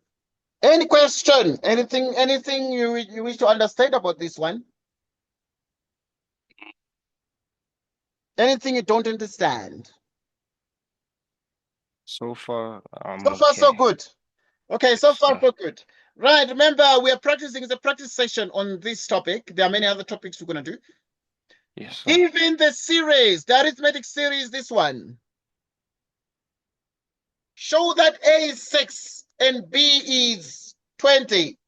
Any question? Anything you wish to understand about this one? Anything you don't understand? So far, I'm So far, so okay. good. Okay, so Yes, far, sir. so good. Right, remember, we are practicing. It's a practice session on this topic. There are many other topics we're going to do. Yes, sir. Even the series, the arithmetic series, this one. Show that A is 6 and B is 20.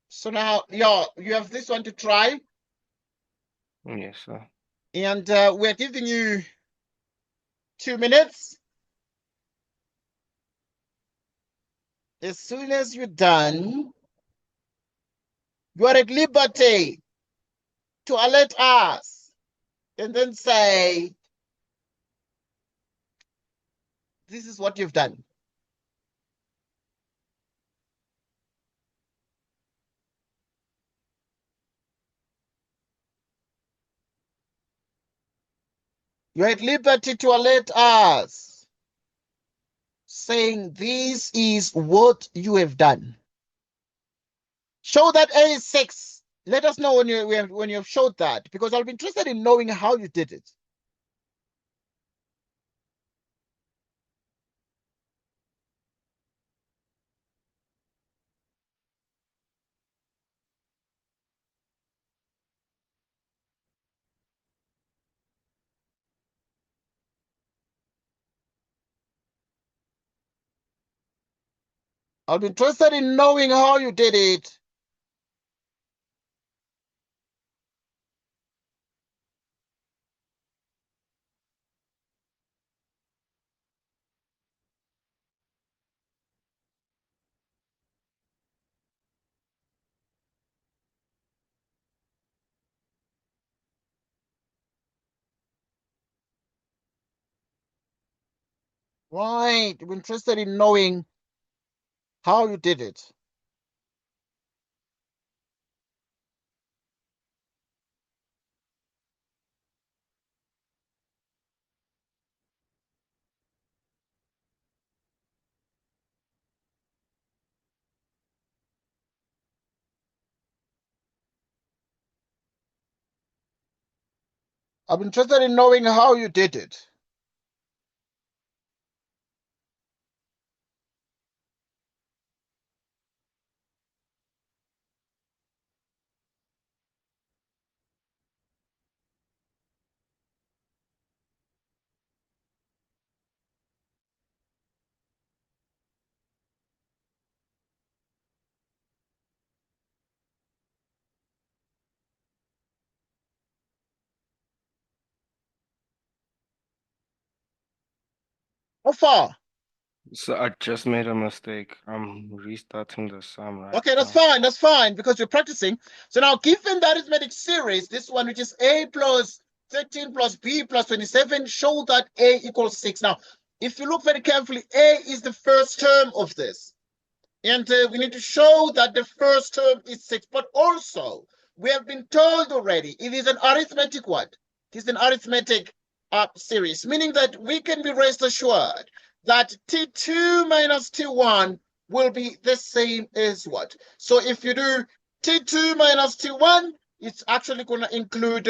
So now, yeah, you have this one to try. Yes, sir. And we're giving you 2 minutes. As soon as you're done, you are at liberty to alert us and then say, this is what you've done. You're at liberty to alert us, saying this is what you have done. Show that A is 6. Let us know when you have showed that, because I'll be interested in knowing how you did it. I'll be interested in knowing how you did it. Right. I'm interested in knowing how you did it. I'm interested in knowing how you did it. How far? So I just made a mistake. I'm restarting the sum right Okay, that's now. fine. That's fine because you're practicing. So now, given the arithmetic series, this one, which is A plus 13 plus B plus 27, show that A equals 6. Now, if you look very carefully, A is the first term of this. And we need to show that the first term is 6. But also, we have been told already, it is an arithmetic what? It is an arithmetic series, meaning that we can be rest assured that T2 minus T1 will be the same as what? So if you do T2 minus T1, it's actually going to include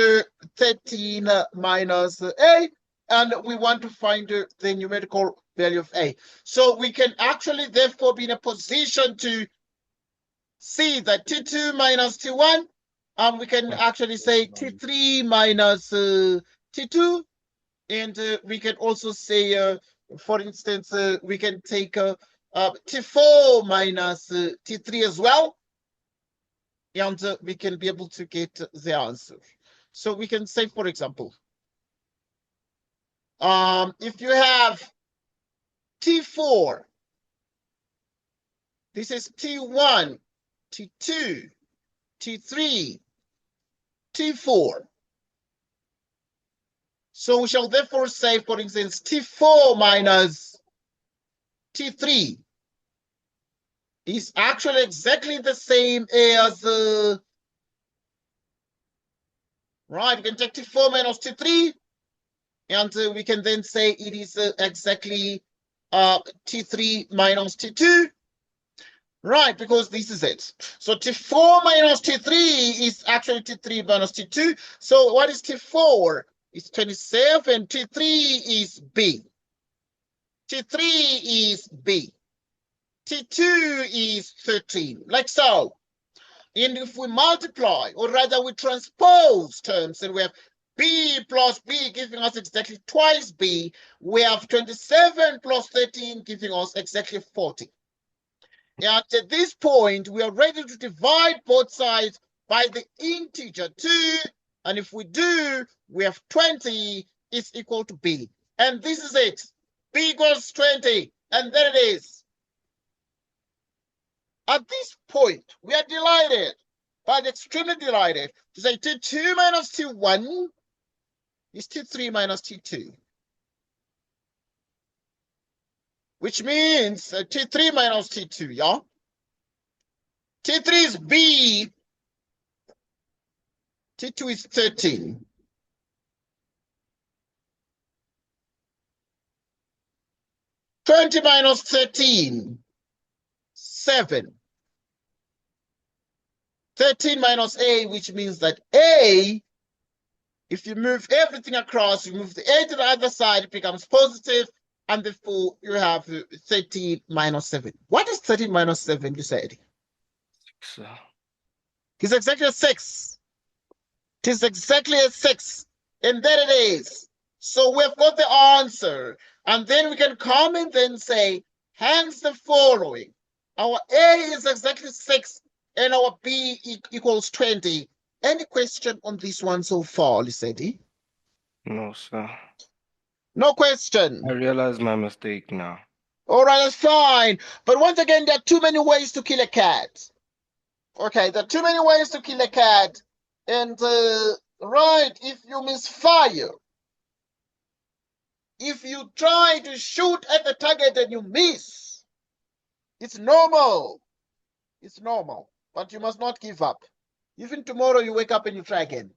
13 minus A, and we want to find the numerical value of A. So we can actually therefore be in a position to see that T2 minus T1, we can actually say T3 minus T2, and we can also say, for instance, we can take T4 minus T3 as well, and we can be able to get the answer. So we can say, for example, if you have T4, this is T1, T2, T3, T4. So we shall therefore say, for instance, T4 minus T3 is actually exactly the same as, right, we can take T4 minus T3, and we can then say it is exactly T3 minus T2. Right, because this is it. So T4 minus T3 is actually T3 minus T2. So what is T4? It's 27. T3 is B. T3 is B. T2 is 13, like so. And if we multiply, or rather we transpose terms, and we have B plus B giving us exactly twice B. We have 27 plus 13 giving us exactly 40. And at this point, we are ready to divide both sides by the integer 2. And if we do, we have 20 is equal to B. And this is it. B equals 20. And there it is. At this point, we are delighted, but extremely delighted, to say T2 minus T1 is T3 minus T2. Which means T3 minus T2, yeah? T3 is B. T2 is 13. -20 - 13, 7. 13 minus A, which means that A, if you move everything across, you move the A to the other side, it becomes positive, and therefore you have 13 minus 7. What is 13 minus 7, you said? 6. It's exactly a 6. It is exactly a 6. And there it is. So we've got the answer. And then we can come and then say, hence the following. Our A is exactly 6, and our B equals 20. Any question on this one so far, Lissetti? No, sir. No question. I realize my mistake now. All right, that's fine. But once again, there are too many ways to kill a cat. Okay, there are too many ways to kill a cat. And, right, if you misfire, if you try to shoot at the target and you miss, it's normal. It's normal. But you must not give up. Even tomorrow you wake up and you try again.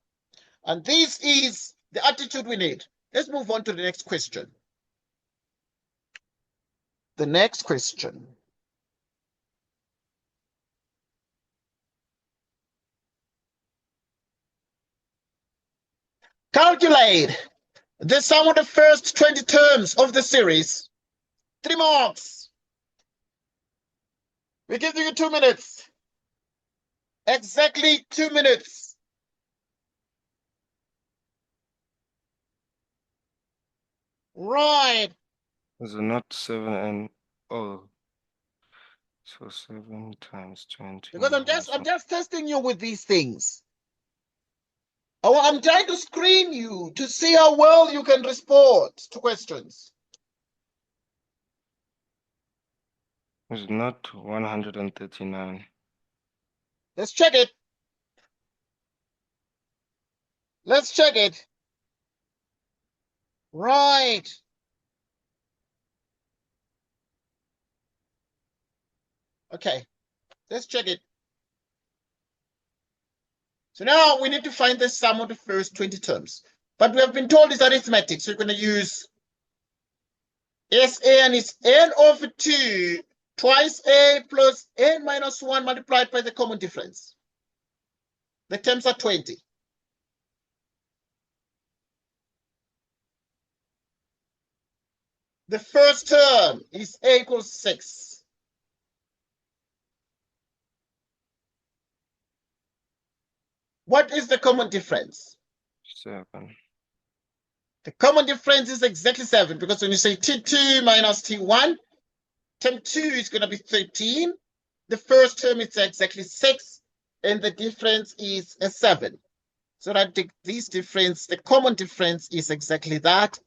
And this is the attitude we need. Let's move on to the next question. The next question. Calculate the sum of the first 20 terms of the series. 3 marks. We give you 2 minutes. Exactly 2 minutes. Right. Is it not 7 and oh? So 7 times 20. Because I'm just testing you with these things. I'm trying to screen you to see how well you can respond to questions. Is not 139. Let's check it. Let's check it. Right. Okay. Let's check it. So now we need to find the sum of the first 20 terms. But we have been told it's arithmetic, so we're going to use Sn is n over 2 twice a plus n minus 1 multiplied by the common difference. The terms are 20. The first term is a equals 6. What is the common difference? 7. The common difference is exactly 7, because when you say T2 minus T1, term 2 is going to be 13. The first term is exactly 6, and the difference is a 7. So that this difference, the common difference is exactly that.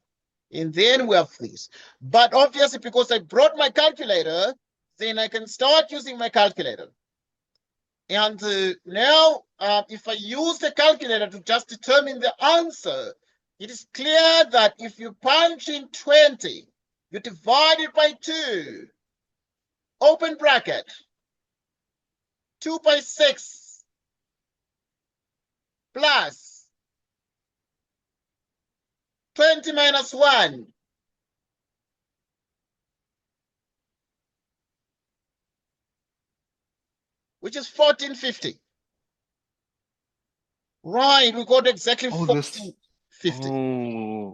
And then we have this. But obviously, because I brought my calculator, then I can start using my calculator. And now, if I use the calculator to just determine the answer, it is clear that if you punch in 20, you divide it by 2, open bracket, 2 by 6, plus 20 minus 1, which is 1450. Right, we got exactly 1450.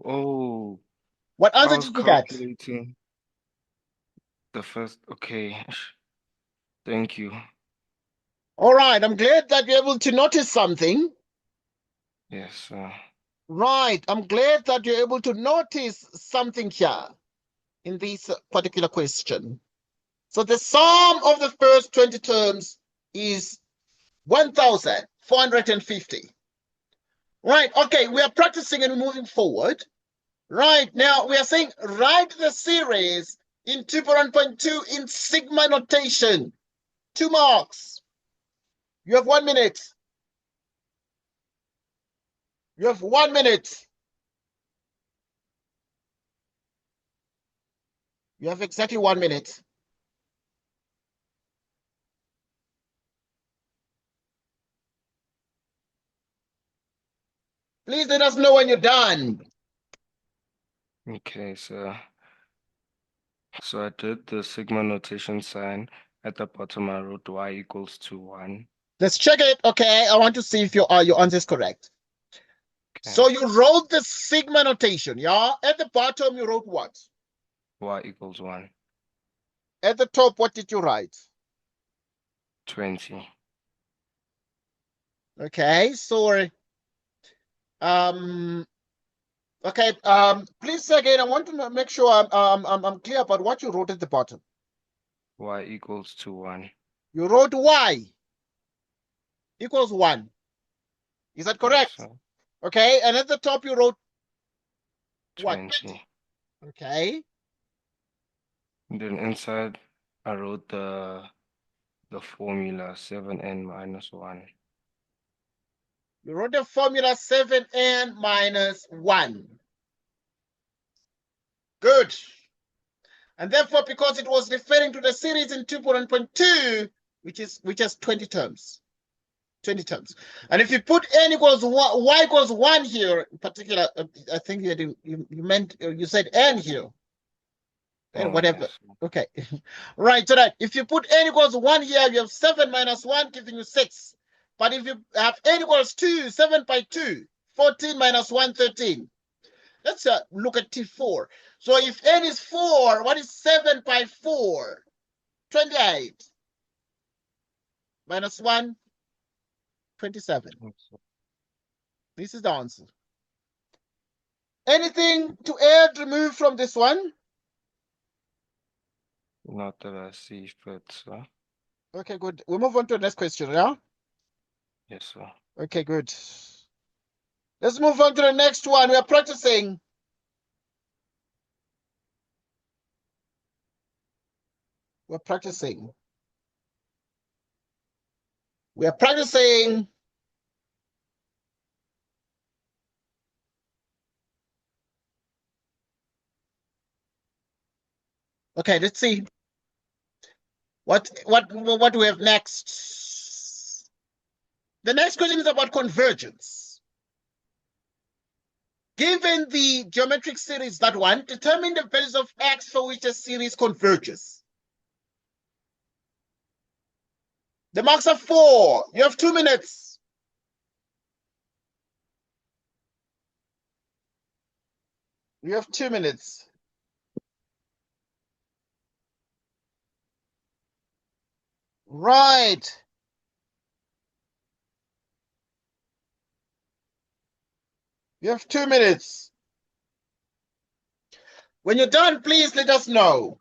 Oh. What I answer was did you get? calculating the first. Okay. Thank you. All right, I'm glad that you're able to notice something. Yes, sir. Right. I'm glad that you're able to notice something here in this particular question. So the sum of the first 20 terms is 1,450. Right. Okay. We are practicing and moving forward. Right. Now we are saying write the series in 2.1.2 in sigma notation. 2 marks. You have 1 minute. You have 1 minute. You have exactly 1 minute. Please let us know when you're done. Okay, so I did the sigma notation sign. At the bottom, I wrote y equals to 1. Let's check it. Okay. I want to see if your answer is correct. Okay. So you wrote the sigma notation, yeah? At the bottom, you wrote what? Y equals 1. At the top, what did you write? 20. Okay, sorry. Okay, please again, I want to make sure I'm clear about what you wrote at the bottom. Y equals to 1. You wrote y equals 1. Is that correct? Yes, sir. Okay, and at the top, you wrote what? 20. Okay. And then inside, I wrote the formula 7n minus 1. You wrote the formula 7n minus 1. Good. And therefore, because it was referring to the series in 2.1.2, which has 20 terms. 20 terms. And if you put n equals 1, y equals 1 here, in particular, I think you said n here. And whatever. Yes. Okay. Right. So that if you put n equals 1 here, you have 7 minus 1 giving you 6. But if you have n equals 2, 7 by 2, 14 minus 1, 13. Let's look at T4. So if n is 4, what is 7 by 4? 28. Minus 1, 27. This is the answer. Anything to add, remove from this one? Not that I see fit, sir. Okay, good. We'll move on to the next question, yeah? Yes, sir. Okay, good. Let's move on to the next one. We are practicing. We're practicing. We are practicing. Okay, let's see. What do we have next? The next question is about convergence. Given the geometric series, that one, determine the values of x for which a series converges. The marks are 4. You have 2 minutes. You have 2 minutes. Right. You have 2 minutes. When you're done, please let us know.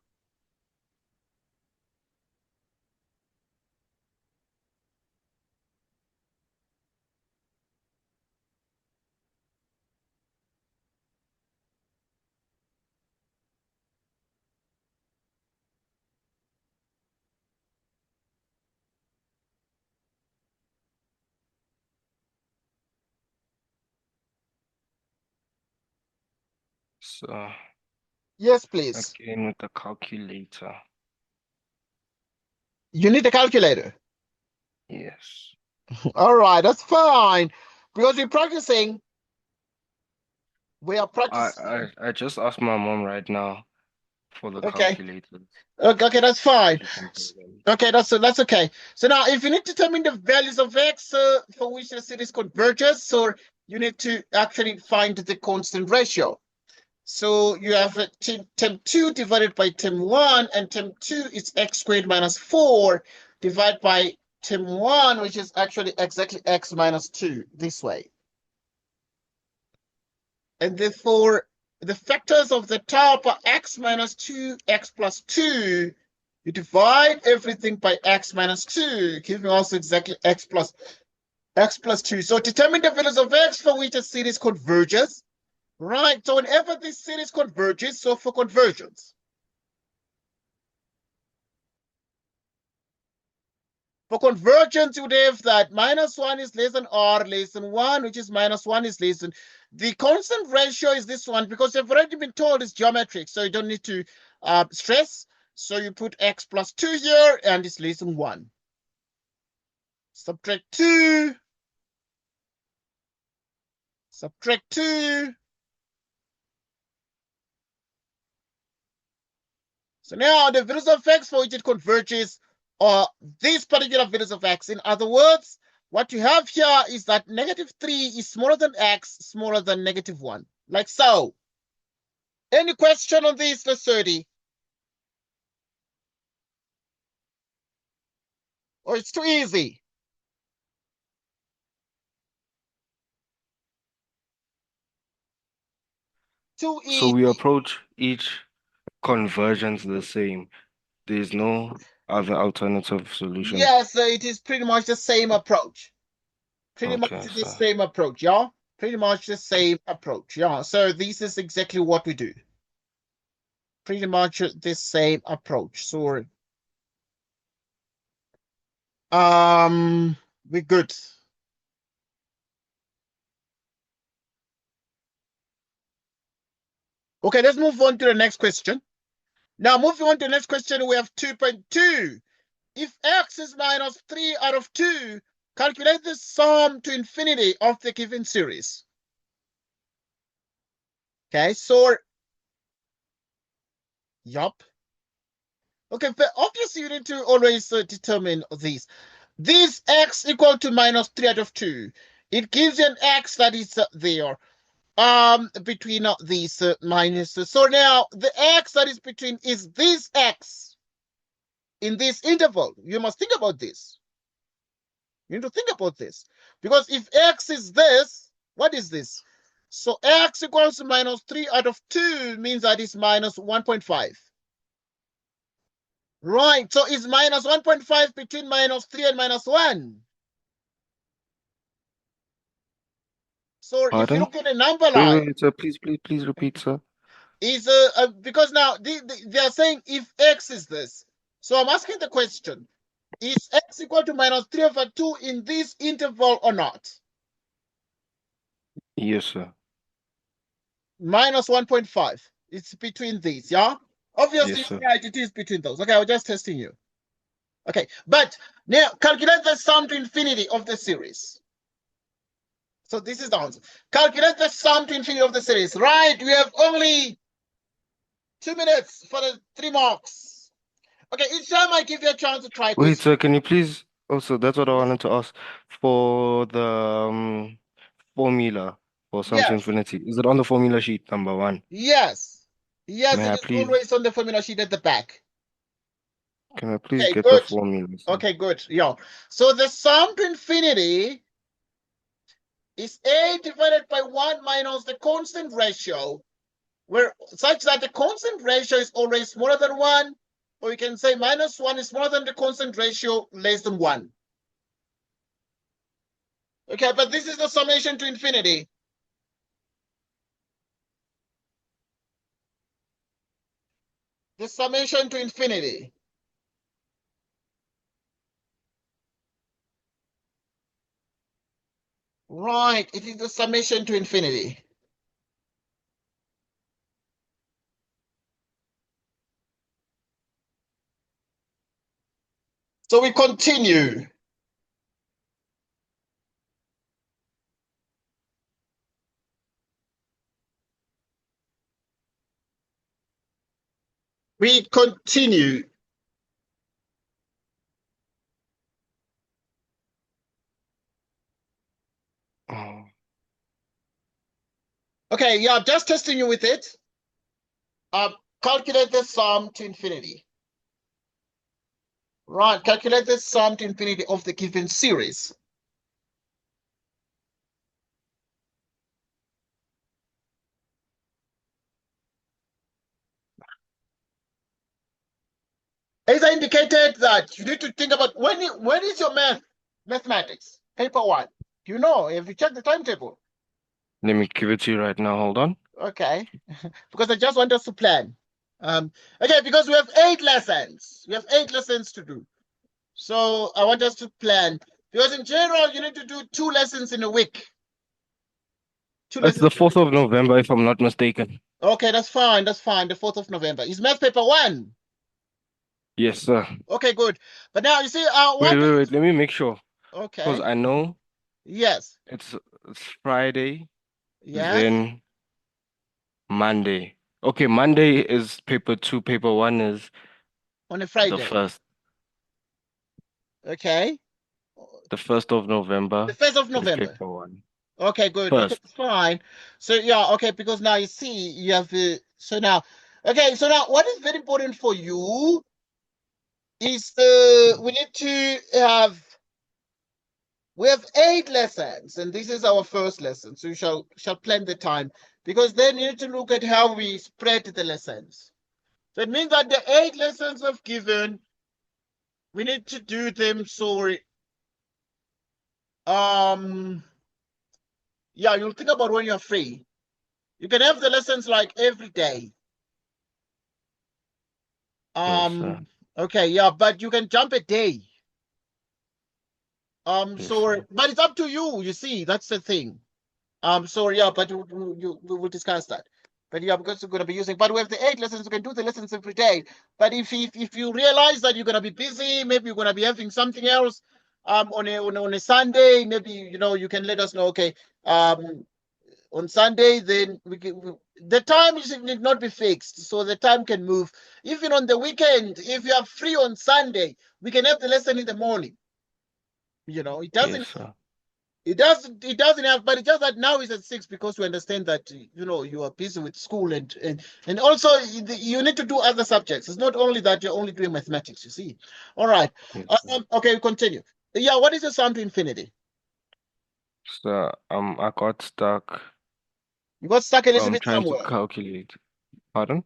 So Yes, please. again with the calculator. You need a calculator. Yes. All right, that's fine. Because we're practicing. We are practicing. I just asked my mom right now for the Okay. calculator. Okay, that's fine. She can do them. Okay, that's okay. So now, if you need to determine the values of x for which the series converges, so you need to actually find the constant ratio. So you have term 2 divided by term 1, and term 2 is x squared minus 4 divided by term 1, which is actually exactly x minus 2, this way. And therefore, the factors of the top are x minus 2, x plus 2. You divide everything by x minus 2, giving also exactly x plus 2. So determine the values of x for which a series converges. Right, so whenever this series converges, so for convergence. For convergence, you would have that minus 1 is less than r less than 1, which is minus 1 is less than. The constant ratio is this one because you've already been told it's geometric, so you don't need to stress. So you put x plus 2 here, and it's less than 1. Subtract 2. Subtract 2. So now the values of x for which it converges are these particular values of x. In other words, what you have here is that negative 3 is smaller than x, smaller than negative 1. Like so. Any question on this, Lesedi? Or it's too easy? Too So we easy. approach each convergence the same. There's no other alternative solution. Yes, it is pretty much the same approach. Pretty much Okay, the so same approach, yeah? Pretty much the same approach, yeah? So this is exactly what we do. Pretty much the same approach. So we're good. Okay, let's move on to the next question. Now, moving on to the next question, we have 2.2. If x is minus 3 out of 2, calculate the sum to infinity of the given series. Okay, so, yup. Okay, but obviously you need to always determine these. This x equal to minus 3 out of 2. It gives you an x that is there. Between these minuses. So now the x that is between is this x in this interval. You must think about this. You need to think about this. Because if x is this, what is this? So x equals to minus 3 out of 2 means that it's minus 1.5. Right, so is minus 1.5 between minus 3 and minus 1? So if you pardon? look at the number Wait, line, wait, sir, please repeat, sir. is because now they are saying if x is this. So I'm asking the question, is x equal to minus 3 over 2 in this interval or not? Yes, sir. Minus 1.5. It's between these, yeah? Obviously, Yes, sir. right, it is between those. Okay, I was just testing you. Okay, but now calculate the sum to infinity of the series. So this is the answer. Calculate the sum to infinity of the series. Right, we have only 2 minutes for the 3 marks. Okay, each time I give you a chance to try Wait, question. sir, can you please also that's what I wanted to ask for the formula for sum to Yes, infinity. Is it on the formula sheet number 1? yes, yes, May it I is please always on the formula sheet at the back. can I please Okay, get the good. formula, sir? Okay, good. Yeah. So the sum to infinity is a divided by 1 minus the constant ratio, where such that the constant ratio is always smaller than 1, or you can say minus 1 is smaller than the constant ratio less than 1. Okay, but this is the summation to infinity. The summation to infinity. Right, it is the summation to infinity. So we continue. We continue. Oh, Okay, yeah, just testing you with it. Calculate the sum to infinity. Right, calculate the sum to infinity of the given series. indicated that you need to think about when is your mathematics paper one? Do you know? Have you checked the timetable? Let me give it to you right now. Hold on. Okay, because I just want us to plan. Okay, because we have 8 lessons. We have 8 lessons to do. So I want us to plan. Because in general, you need to do 2 lessons in a week. Two It's the lessons. 4th of November, if I'm not mistaken. Okay, that's fine. That's fine. The 4th of November. Is math paper one? Yes, sir. Okay, good. But now you see, Wait. Let me make sure. Because Okay. I know Yes. it's Friday, Yes. then Monday. Okay, Monday is paper 2, paper 1 is On a the Friday. first. Okay. The 1st of The November 1st of is November. paper 1. Okay, good. Okay, First. fine. So yeah, okay, because now you see you have so now, okay, so now what is very important for you is we need to we have 8 lessons, and this is our first lesson. So you shall plan the time because then you need to look at how we spread the lessons. So it means that the 8 lessons we've given, we need to do them. So yeah, you'll think about when you're free. You can have the lessons like every day. Yes, sir. Okay, yeah, but you can jump a day. Yes, sir. But it's up to you. You see, that's the thing. So yeah, but we will discuss that. But yeah, because we're gonna be using. But we have the 8 lessons. We can do the lessons every day. But if you realize that you're gonna be busy, maybe you're gonna be having something else. On a Sunday, maybe you can let us know. Okay, on Sunday, then the time need not be fixed, so the time can move. Even on the weekend, if you are free on Sunday, we can have the lesson in the morning. It Yes, doesn't, sir. it doesn't have, but it's just that now it's at 6 because we understand that you are busy with school and also you need to do other subjects. It's not only that you're only doing mathematics. You see, all right. Yes, sir. Okay, we continue. Yeah, what is your sum to infinity? So, I got stuck You got stuck a little bit trying to somewhere. calculate. Pardon?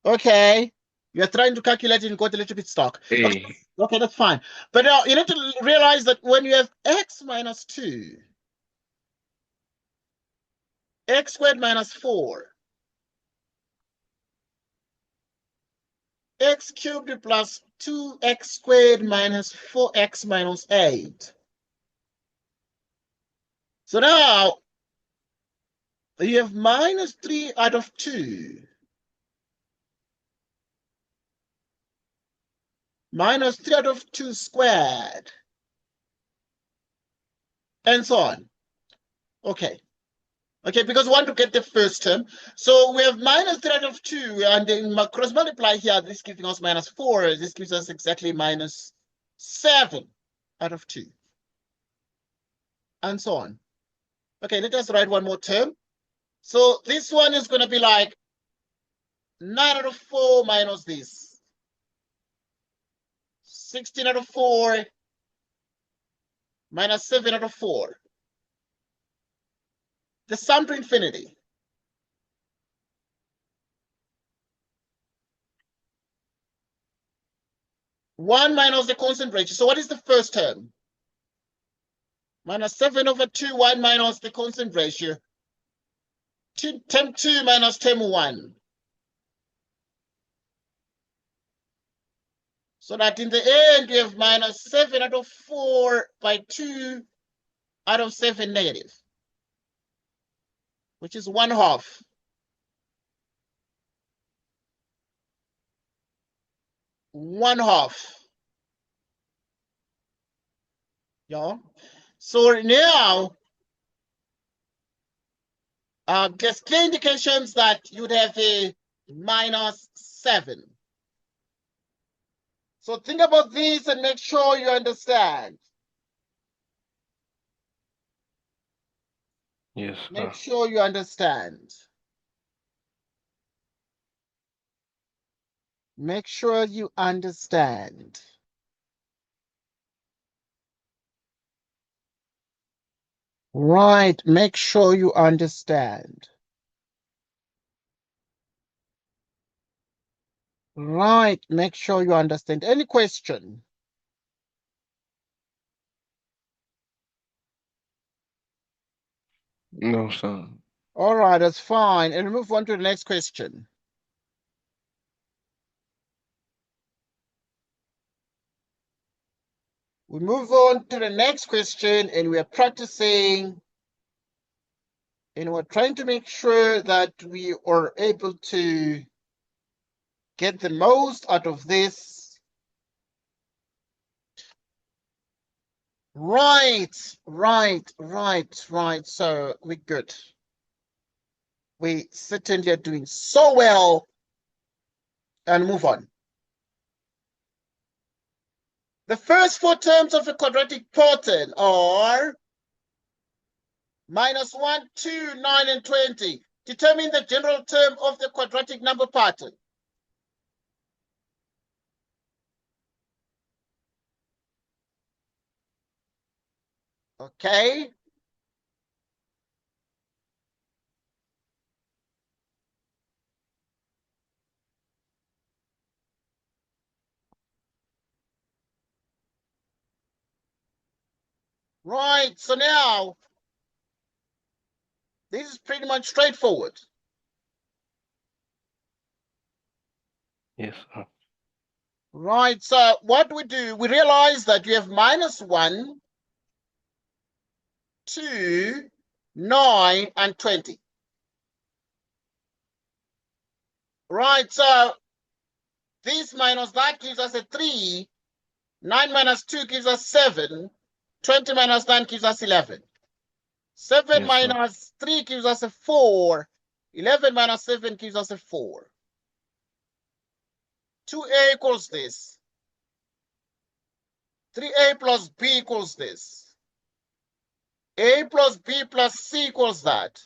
Okay. You're trying to calculate it and got a little bit stuck. Okay, A. okay, that's fine. But now you need to realize that when you have x minus 2, x squared minus 4, x cubed plus 2x squared minus 4x minus 8. So now you have minus 3 out of 2. Minus 3 out of 2 squared. And so on. Okay. Okay, because we want to get the first term. So we have minus 3 out of 2, and then cross multiply here, this giving us minus 4. This gives us exactly minus 7 out of 2. And so on. Okay, let us write one more term. So this one is going to be like 9 out of 4 minus this. 16 out of 4 minus 7 out of 4. The sum to infinity. 1 minus the constant ratio. So what is the first term? Minus 7 over 2, 1 minus the constant ratio. Term 2 minus term 1. So that in the end, you have minus 7 out of 4 by 2 out of 7 negative, which is 1/2. 1/2. Yeah. So now, there's clear indications that you'd have a minus 7. So think about this and make sure you understand. Yes, Make sir. sure you understand. Make sure you understand. Right, make sure you understand. Right, make sure you understand. Any question? No, sir. All right, that's fine. And we move on to the next question. We move on to the next question, and we are practicing, and we're trying to make sure that we are able to get the most out of this. Right. So we're good. We certainly are doing so well. And move on. The first four terms of a quadratic pattern are -1, 2, 9, and 20. Determine the general term of the quadratic number pattern. Okay. Right. So now, this is pretty much straightforward. Yes, sir. Right. So what we do, we realize that we have -1, 2, 9, and 20. Right. So this minus that gives us a 3. 9 minus 2 gives us 7. 20 minus 9 gives us 11. 7 Yes, sir. minus 3 gives us a 4. 11 minus 7 gives us a 4. 2a equals this. 3a plus b equals this. A plus b plus c equals that.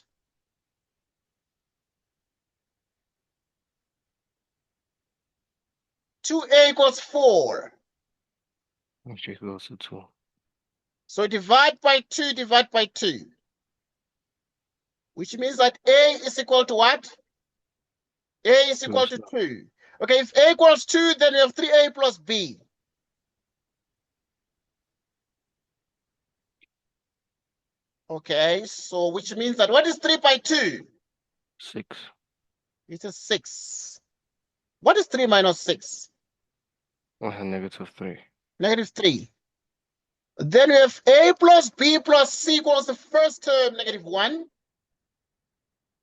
2a equals 4. Which equals to 2. So divide by 2, divide by 2. Which means that a is equal to what? A is equal to 2. Okay, if a equals 2, then we have 3a plus b. Okay, so which means that what is 3 by 2? 6. It is 6. What is 3 minus 6? -3. -3. Then we have a plus b plus c equals the first term, -1.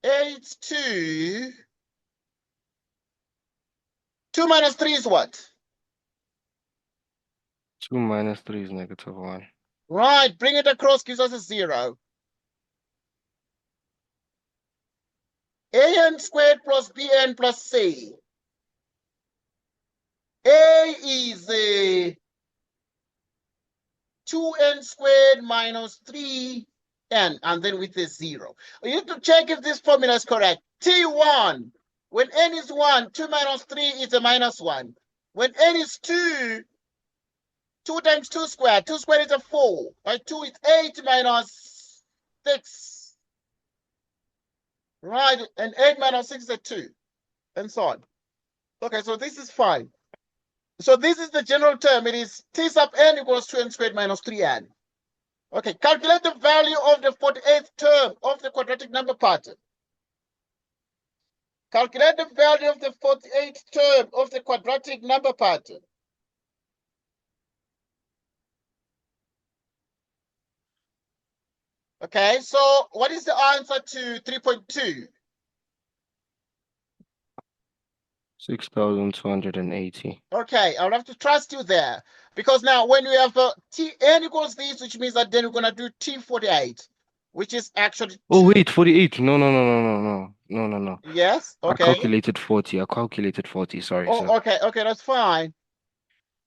A is 2. 2 minus 3 is what? 2 minus 3 is -1. Right, bring it across, gives us a 0. an squared plus bn plus c. A is 2n squared minus 3n, and then with a 0. You need to check if this formula is correct. T1, when n is 1, 2 minus 3 is a -1. When n is 2, 2 times 2 squared, 2 squared is a 4. By 2 is 8 minus 6. Right, and 8 minus 6 is a 2, and so on. Okay, so this is fine. So this is the general term. It is t sub n equals 2n squared minus 3n. Okay, calculate the value of the 48th term of the quadratic number pattern. Calculate the value of the 48th term of the quadratic number pattern. Okay, so what is the answer to 3.2? 6,280. Okay, I'll have to trust you there. Because now when we have Tn equals this, which means that then we're going to do T48, which is actually Oh, 2. wait, 48. No. Yes, I okay. calculated 40. I calculated 40. Sorry, sir. Oh, okay, that's fine.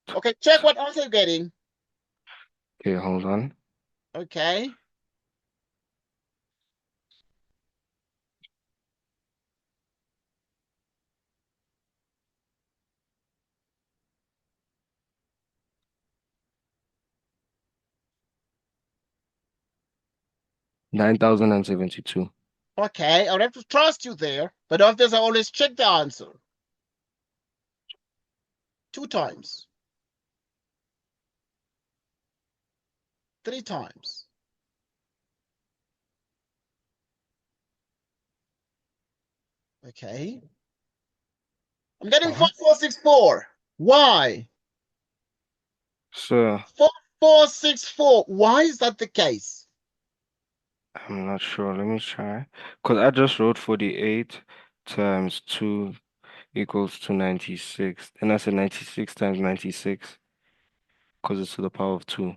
Okay, check what answer you're getting. Okay, hold on. Okay. $9,072. Okay, I'll have to trust you there. But after I always check the answer. 2 times. 3 times. Okay. I'm getting 4464. Why? So 4464. Why is that the case? I'm not sure. Let me try. Because I just wrote 48 times 2 equals to 96. And I said 96 times 96 because it's to the power of 2.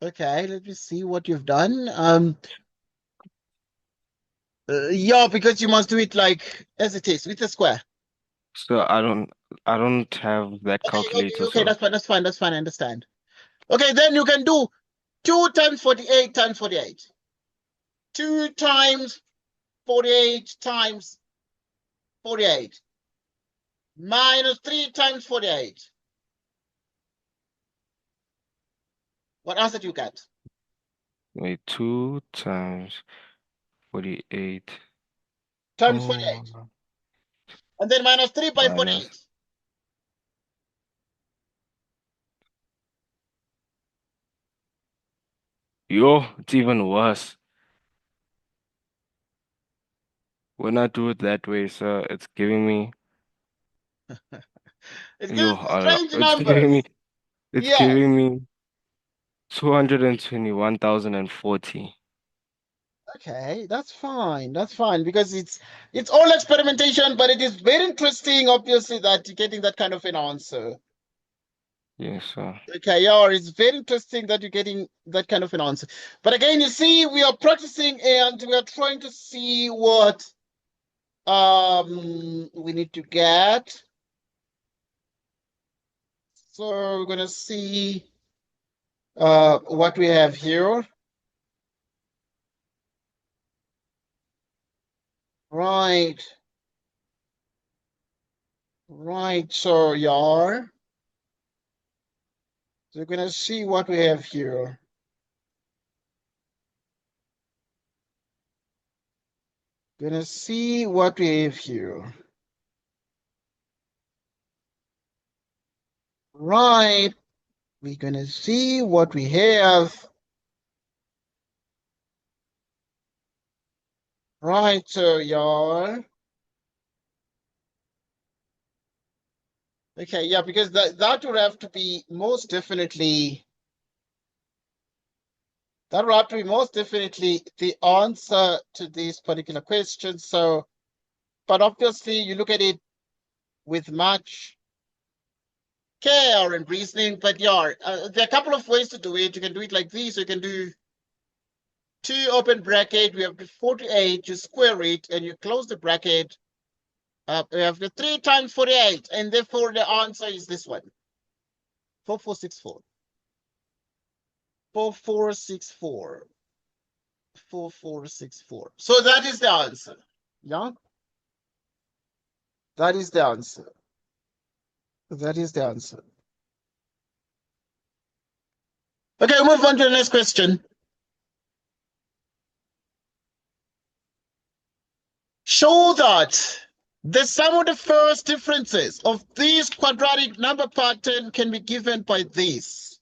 Okay, let me see what you've done. Yeah, because you must do it like as it is with a square. So I don't have that calculator, Okay, so that's fine, I understand. Okay, then you can do 2 times 48 times 48. 2 times 48 times 48 minus 3 times 48. What answer do you get? wait, 2 times 48. Times 48. Oh, And then minus 3 by minus. 48. Yo, it's even worse. When I do it that way, sir, it's giving me It yo, gives you strange it's giving me numbers. it's Yes. giving me 221,040. Okay, that's fine. That's fine because it's all experimentation, but it is very interesting, obviously, that you're getting that kind of an answer. Yes, sir. Okay, yeah, it's very interesting that you're getting that kind of an answer. But again, you see, we are practicing and we are trying to see what we need to get. So we're gonna see what we have here. Right. Right, so yeah. So we're gonna see what we have here. Gonna see what we have here. Right, we're gonna see what we have. Right, so yeah. Okay, yeah, because that would have to be most definitely that would have to be most definitely the answer to this particular question. So, but obviously you look at it with much care and reasoning. But yeah, there are a couple of ways to do it. You can do it like this. You can do 2 open bracket. We have the 48. You square it and you close the bracket. We have the 3 times 48, and therefore the answer is this one: 4464. 4464. 4464. So that is the answer. Yeah, that is the answer. That is the answer. Okay, we'll move on to the next question. Show that the sum of the first differences of this quadratic number pattern can be given by this.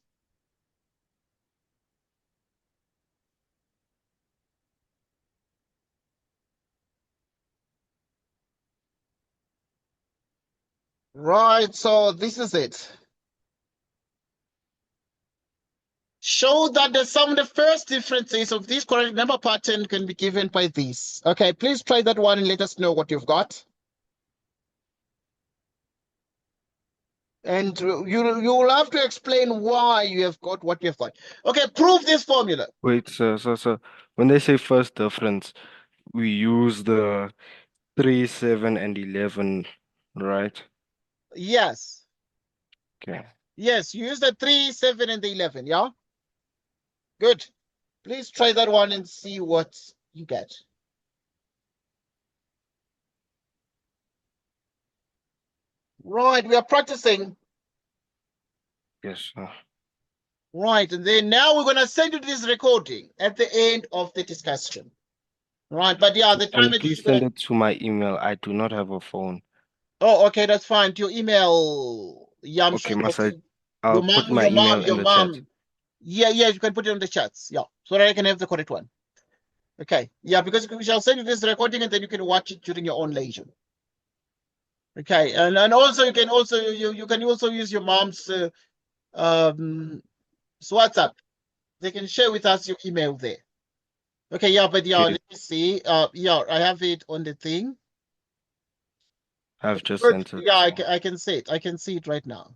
Right, so this is it. Show that the sum of the first differences of this quadratic number pattern can be given by this. Okay, please try that one and let us know what you've got. And you will have to explain why you have got what you've got. Okay, prove this formula. Wait, sir. When they say first difference, we use the 3, 7, and 11, right? Yes. Okay. Yes, you use the 3, 7, and the 11, yeah? Good. Please try that one and see what you get. Right, we are practicing. Yes, sir. Right, and then now we're going to send you this recording at the end of the discussion. Right, but yeah, the time And at which please you're going send to... it to my email. I do not have a phone. Oh, okay, that's fine. To your email. Yeah, I'm Okay, sure I'll put my email in the chat. Yeah, you can put it on the chats. Yeah, so that I can have the correct one. Okay, yeah, because we shall send you this recording and then you can watch it during your own leisure. Okay, and also you can also use your mom's WhatsApp. They can share with us your email there. Okay, yeah, but yeah, Okay, let me see. Yeah, I have it on the thing. I've just Good. sent it. Yeah, So. I can see it. I can see it right now.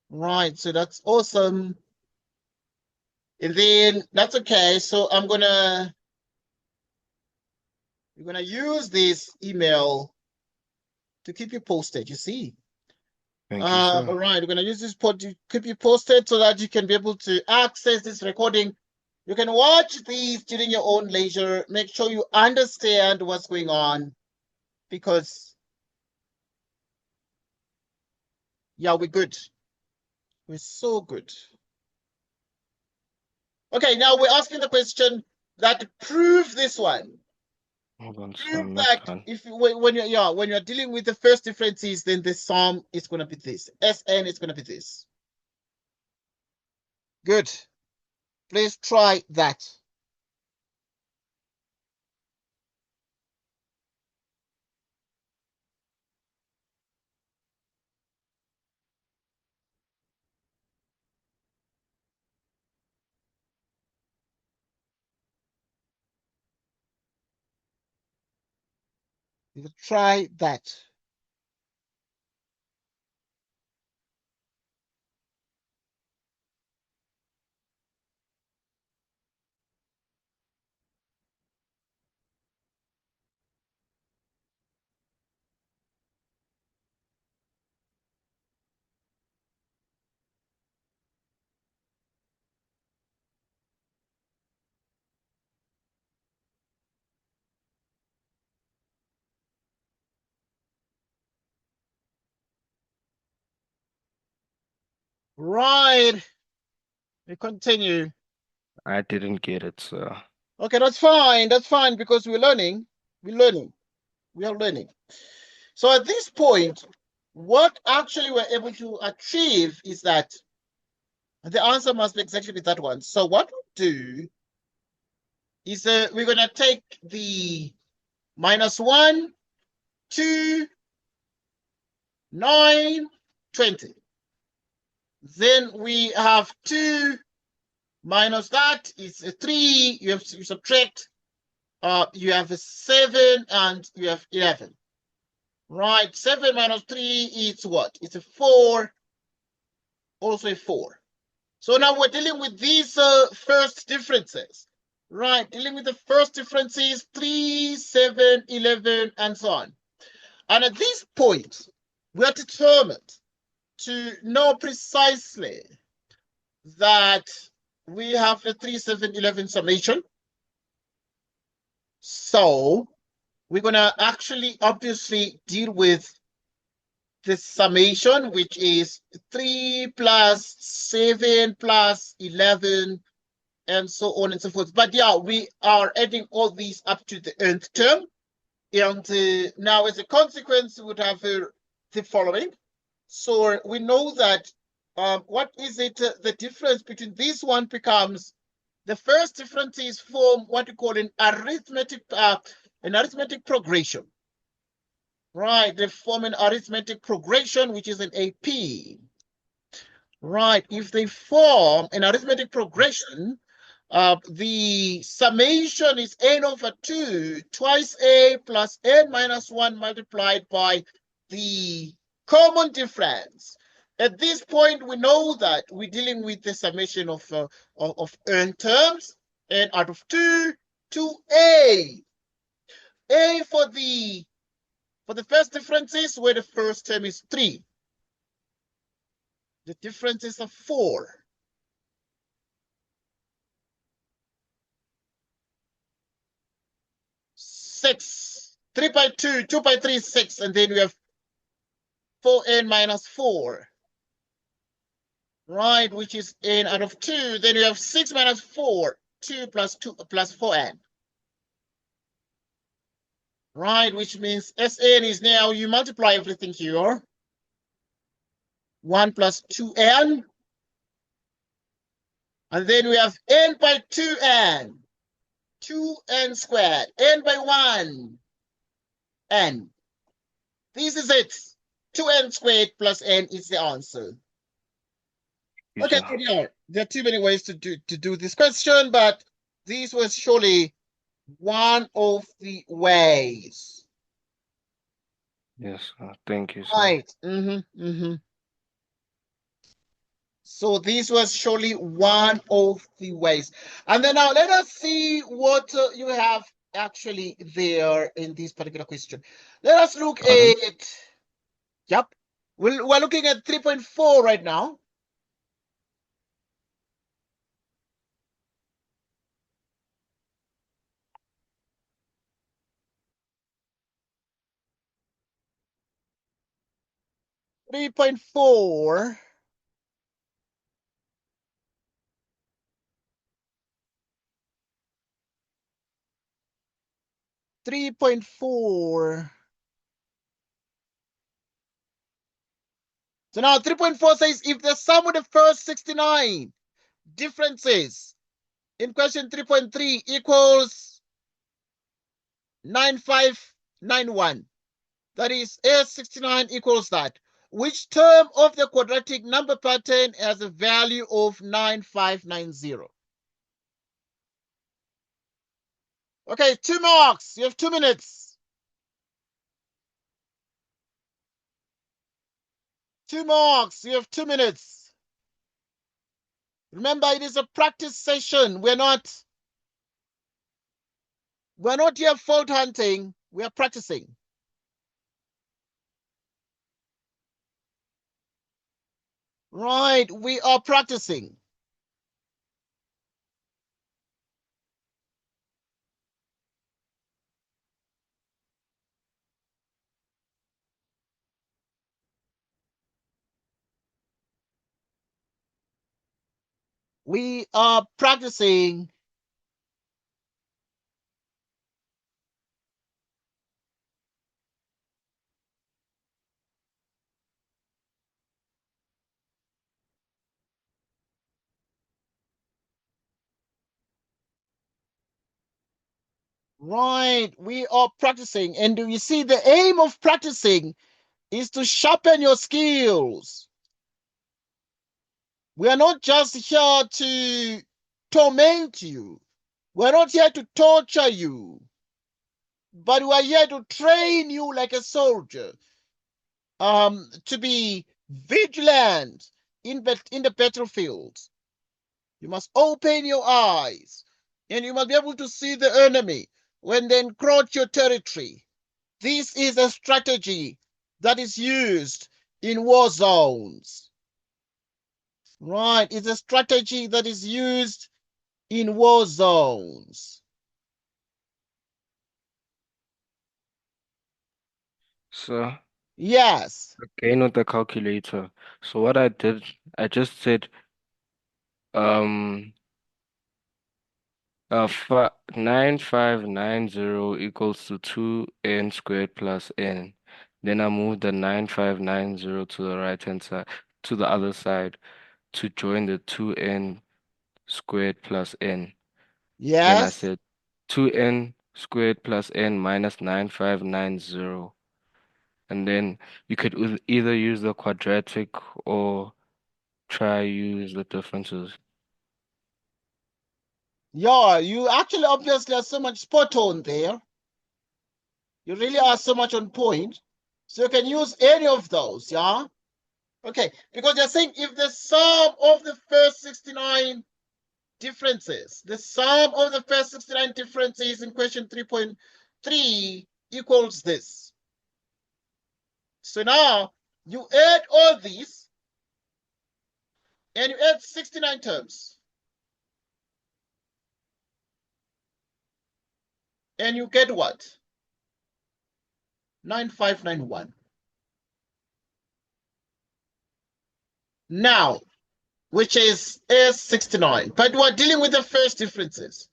Right, so that's awesome. And then that's okay. So we're gonna use this email to keep you posted. You see. Thank you, sir. All right, we're gonna use this pod to keep you posted so that you can be able to access this recording. You can watch these during your own leisure. Make sure you understand what's going on, because yeah, we're good. We're so good. Okay, now we're asking the question that prove this one. Hold on, sir. Prove I'm not that done. if when you're dealing with the first differences, then the sum is gonna be this. Sn is gonna be this. Good. Please try that. You try that. Right. We continue. I didn't get it, sir. Okay, that's fine. That's fine because we're learning. We're learning. We are learning. So at this point, what actually we're able to achieve is that the answer must be exactly that one. So what we do is we're going to take the -1, 2, 9, 20. Then we have 2 minus that is a 3. You subtract. You have a 7 and you have 11. Right, 7 minus 3 is what? It's a 4, also a 4. So now we're dealing with these first differences. Right, dealing with the first differences, 3, 7, 11, and so on. And at this point, we are determined to know precisely that we have the 3, 7, 11 summation. So we're going to actually obviously deal with the summation, which is 3 plus 7 plus 11, and so on and so forth. But yeah, we are adding all these up to the nth term. And now as a consequence, we would have the following. So we know that what is it? The difference between this one becomes, the first difference is form what we call an arithmetic progression. Right, they form an arithmetic progression, which is an AP. Right, if they form an arithmetic progression, the summation is n over 2 twice a plus n minus 1 multiplied by the common difference. At this point, we know that we're dealing with the summation of n terms, n out of 2 to a. A for the first differences, where the first term is 3. The differences are 4. 6. 3 by 2, 2 by 3 is 6, and then we have 4n minus 4. Right, which is n out of 2. Then we have 6 minus 4, 2 plus 4n. Right, which means Sn is now, you multiply everything here. 1 plus 2n. And then we have n by 2n. 2n squared. N by 1. N. This is it. 2n squared plus n is the answer. Okay, there are too many ways to do this question, but this was surely one of the ways. Yes, thank you, sir. Right. So this was surely one of the ways. And then now let us see what you have actually there in this particular question. Let us look at, yep, we're looking at 3.4 right now. Three point four. So now 3.4 says if the sum of the first 69 differences in question 3.3 equals 9591, that is A69 equals that, which term of the quadratic number pattern has a value of 9590? Okay, 2 marks. You have 2 minutes. 2 marks. You have 2 minutes. Remember, it is a practice session. We're not here fault hunting. We are practicing. Right, we are practicing. We are practicing. Right, we are practicing. And do you see the aim of practicing is to sharpen your skills. We are not just here to torment you. We're not here to torture you. But we are here to train you like a soldier. To be vigilant in the battlefield. You must open your eyes. And you must be able to see the enemy when they encroach your territory. This is a strategy that is used in war zones. Right, it's a strategy that is used in war zones. Sir? Yes. Again with the calculator. So what I did, I just said 9590 equals to 2n squared plus n. Then I moved the 9590 to the right hand side, to the other side, to join the 2n squared plus n. Then I Yes. said 2n squared plus n minus 9590. And then you could either use the quadratic or try use the differences. Yeah, you actually obviously are so much spot on there. You really are so much on point. So you can use any of those, yeah? Okay, because they're saying if the sum of the first 69 differences, the sum of the first 69 differences in question 3.3 equals this. So now you add all these and you add 69 terms. And you get what? 9591. Now, which is S69. But we're dealing with the first differences.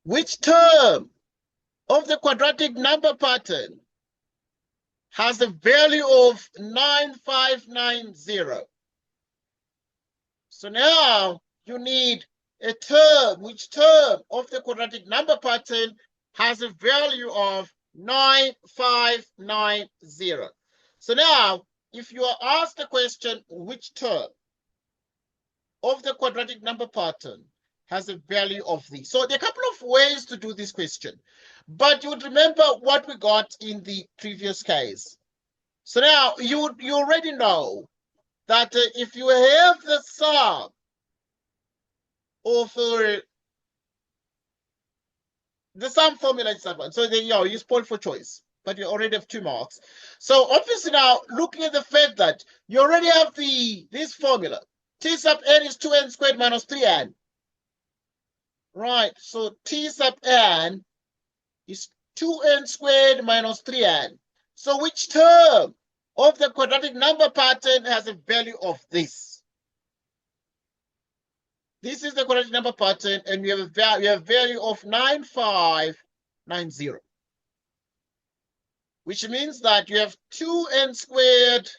Which term of the quadratic number pattern has a value of 9590. So now you need a term. Which term of the quadratic number pattern has a value of 9590? So now, if you are asked the question, which term of the quadratic number pattern has a value of this? So there are a couple of ways to do this question, but you would remember what we got in the previous case. So now you already know that if you have the sum of the sum formula is that one. So there you go, you spoil for choice, but you already have 2 marks. So obviously now, looking at the fact that you already have this formula, t sub n is 2n squared minus 3n. Right, so t sub n is 2n squared minus 3n. So which term of the quadratic number pattern has a value of this? This is the quadratic number pattern, and we have a value of 9590, which means that you have 2n squared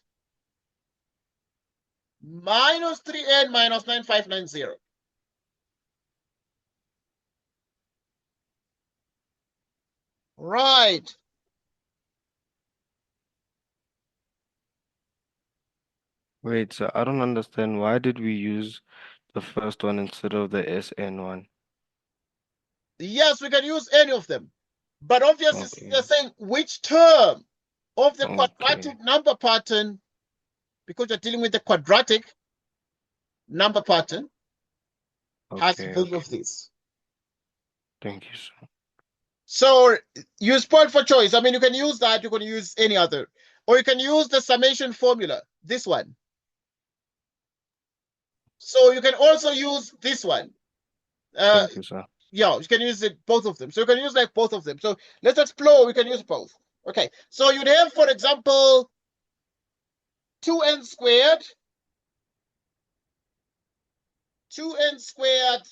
minus 3n minus 9590. Right. Wait, so I don't understand. Why did we use the first one instead of the SN one? Yes, we can use any of them. But obviously, Okay. they're saying which term of the Okay. quadratic number pattern, because you're dealing with the quadratic number pattern, has Okay. value Okay. of this. Thank you, sir. So you spoil for choice. I mean, you can use that, you can use any other. Or you can use the summation formula, this one. So you can also use this one. Thank you, sir. Yeah, you can use it, both of them. So you can use like both of them. So let's explore, we can use both. Okay, so you'd have, for example, 2n squared, 2n squared,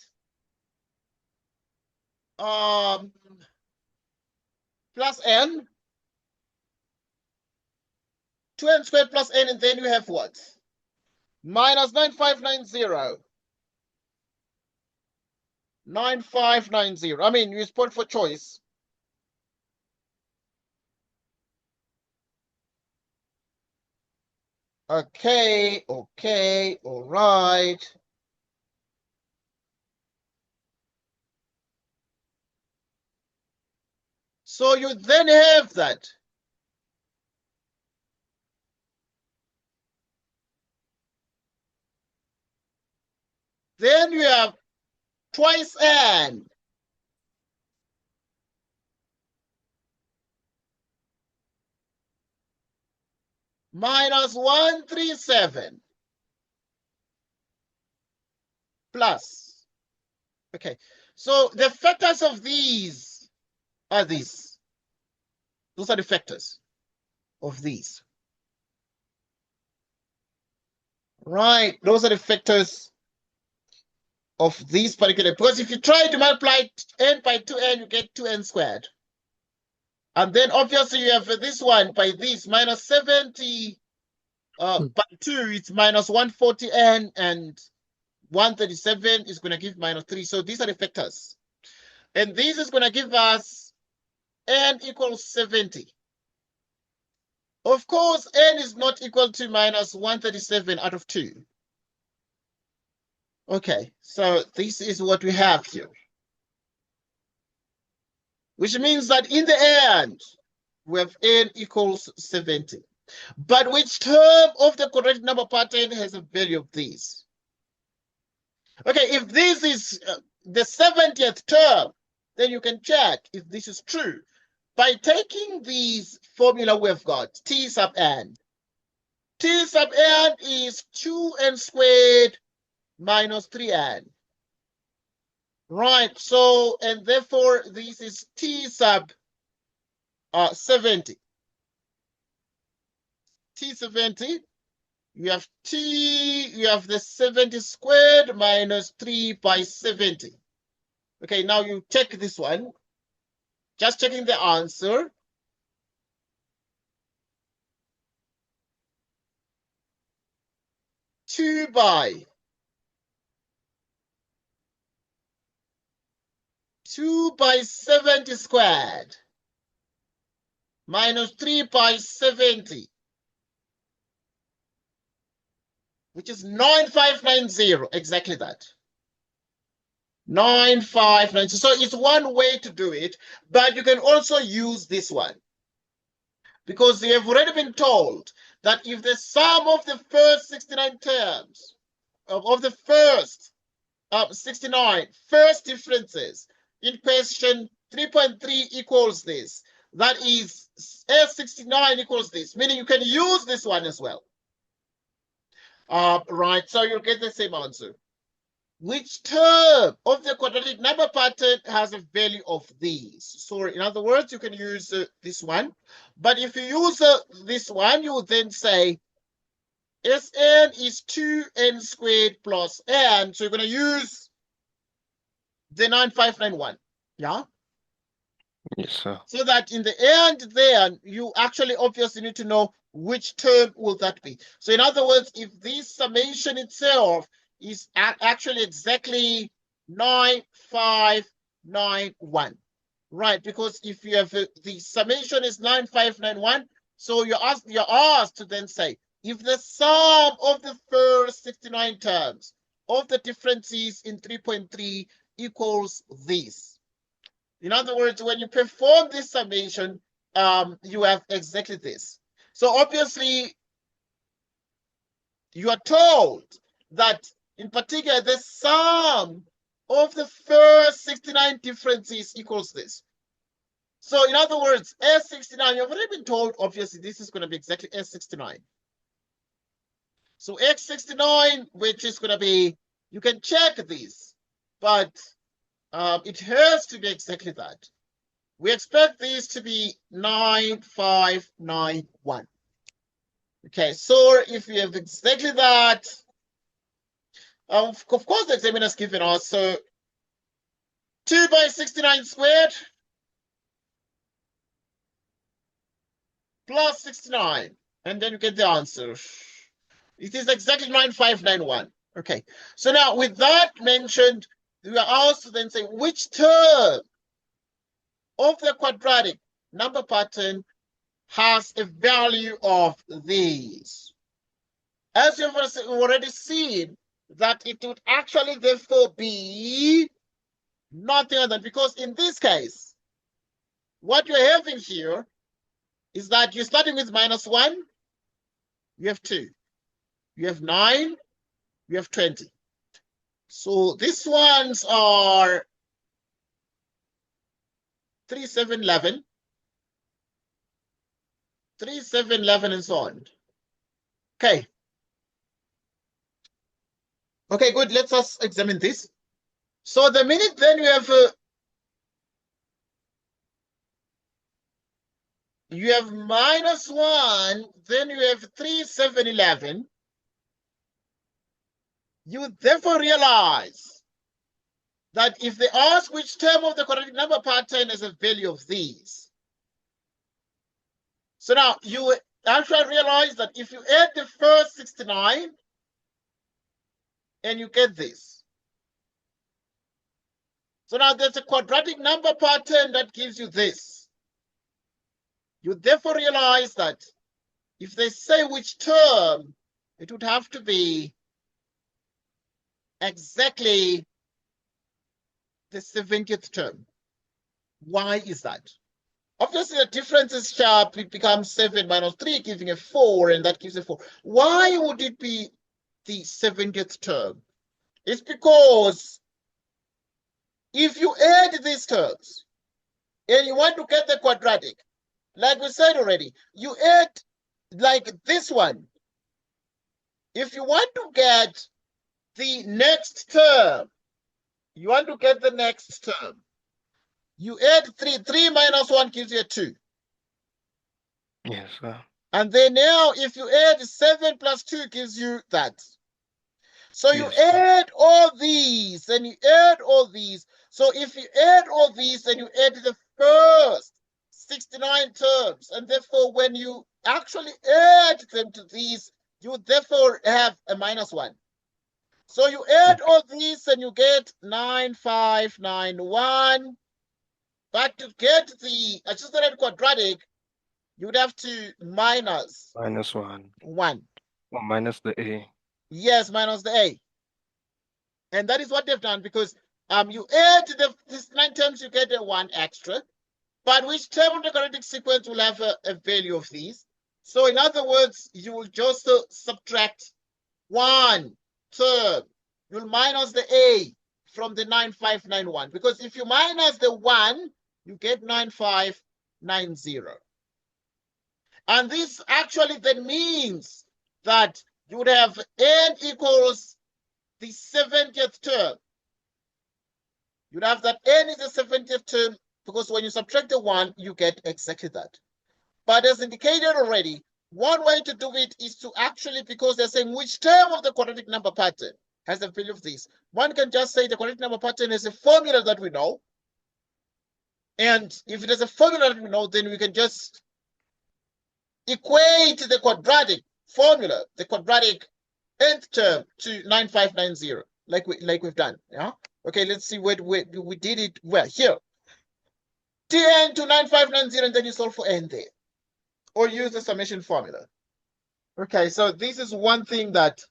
plus n, 2n squared plus n, and then you have what? Minus 9590. 9590. I mean, you spoil for choice. Okay, all right. So you then have that. Then you have twice n. Minus 137. Plus. Okay, so the factors of these are these. Those are the factors of these. Right, those are the factors of these particular, because if you try to multiply n by 2n, you get 2n squared. And then obviously you have this one by this, minus 70 by 2, it's minus 140n, and 137 is going to give minus 3. So these are the factors. And this is going to give us n equals 70. Of course, n is not equal to minus 137 out of 2. Okay, so this is what we have here. Which means that in the end, we have n equals 70. But which term of the quadratic number pattern has a value of this? Okay, if this is the 70th term, then you can check if this is true by taking this formula we've got, t sub n. T sub n is 2n squared minus 3n. Right, so, and therefore this is t sub 70. T70, you have the 70 squared minus 3 by 70. Okay, now you check this one. Just checking the answer. 2 by 70 squared minus 3 by 70, which is 9590. Exactly that. 9590. So it's one way to do it, but you can also use this one, because you have already been told that if the sum of the first 69 terms of the first 69 first differences in question 3.3 equals this, that is S69 equals this, meaning you can use this one as well. Right, so you'll get the same answer. Which term of the quadratic number pattern has a value of these? So in other words, you can use this one, but if you use this one, you would then say Sn is 2n squared plus n. So you're going to use the 9591. Yeah? Yes, sir. So that in the end then, you actually obviously need to know which term will that be. So in other words, if this summation itself is actually exactly 9591, right? Because if you have the summation is 9591, so you're asked to then say, if the sum of the first 69 terms of the differences in 3.3 equals this. In other words, when you perform this summation, you have exactly this. So obviously, you are told that in particular, the sum of the first 69 differences equals this. So in other words, S69, you've already been told, obviously, this is going to be exactly S69. So X69, which is going to be, you can check this, but it has to be exactly that. We expect this to be 9591. Okay, so if we have exactly that, of course the examiner has given us, so 2 by 69 squared plus 69, and then you get the answer. It is exactly 9591. Okay, so now with that mentioned, we are asked to then say which term of the quadratic number pattern has a value of these. As you've already seen, that it would actually therefore be nothing other than, because in this case, what you're having here is that you're starting with -1, you have 2, you have 9, you have 20. So these ones are 3, 7, 11, 3, 7, 11, and so on. Okay. Okay, good. Let's us examine this. So the minute then you have -1, then you have 3, 7, 11. You therefore realize that if they ask which term of the quadratic number pattern has a value of these, so now you actually realize that if you add the first 69 and you get this, so now there's a quadratic number pattern that gives you this. You therefore realize that if they say which term, it would have to be exactly the 70th term. Why is that? Obviously, the difference is sharp. It becomes 7 minus 3, giving a 4, and that gives a 4. Why would it be the 70th term? It's because if you add these terms and you want to get the quadratic, like we said already, you add like this one. If you want to get the next term, you want to get the next term, you add 3. 3 minus 1 gives you a 2. Yes, sir. And then now, if you add 7 plus 2 gives you that. So you Yes, sir. add all these, and you add all these. So if you add all these, then you add the first 69 terms. And therefore, when you actually add them to these, you therefore have a minus 1. So you add all these and you get 9591. But to get the adjusted quadratic, you would have to minus minus 1. 1. Or minus the A. Yes, minus the A. And that is what they've done, because you add these 9 terms, you get a 1 extra. But which term of the quadratic sequence will have a value of these? So in other words, you will just subtract 1 term. You'll minus the A from the 9591. Because if you minus the 1, you get 9590. And this actually then means that you would have n equals the 70th term. You'd have that n is the 70th term, because when you subtract the 1, you get exactly that. But as indicated already, one way to do it is to actually, because they're saying which term of the quadratic number pattern has the value of this, one can just say the quadratic number pattern is a formula that we know. And if it is a formula that we know, then we can just equate the quadratic formula, the quadratic nth term, to 9590, like we've done. Yeah. Okay, let's see where we did it. Where? Here. Tn to 9590, and then you solve for n there. Or use the summation formula. Okay, so this is one thing that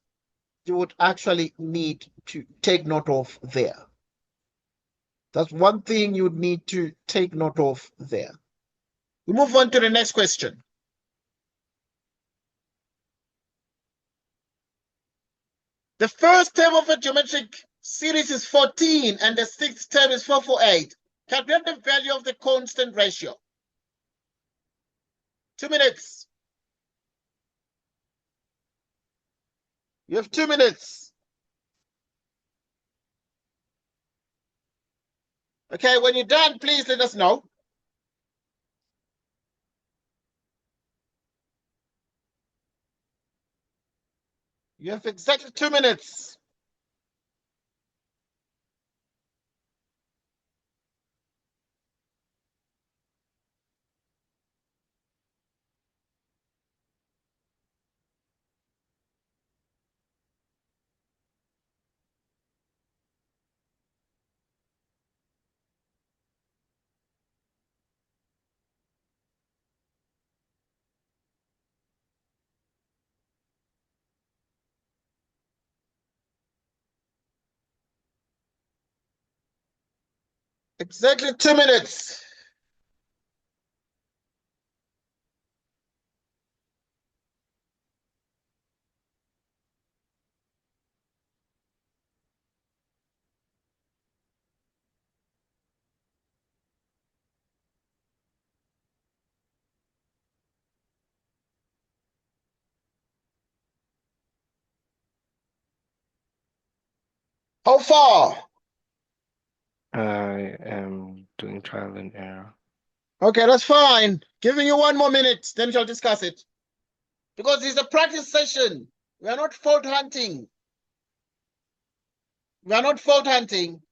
you would actually need to take note of there. That's one thing you would need to take note of there. We move on to the next question. The first term of a geometric series is 14, and the sixth term is 448. Calculate the value of the constant ratio. 2 minutes. You have 2 minutes. Okay, when you're done, please let us know. You have exactly 2 minutes. Exactly 2 minutes. How far? I am doing trial and error. Okay, that's fine. Giving you 1 more minute, then we'll discuss it. Because it's a practice session. We are not fault hunting. We are not fault hunting.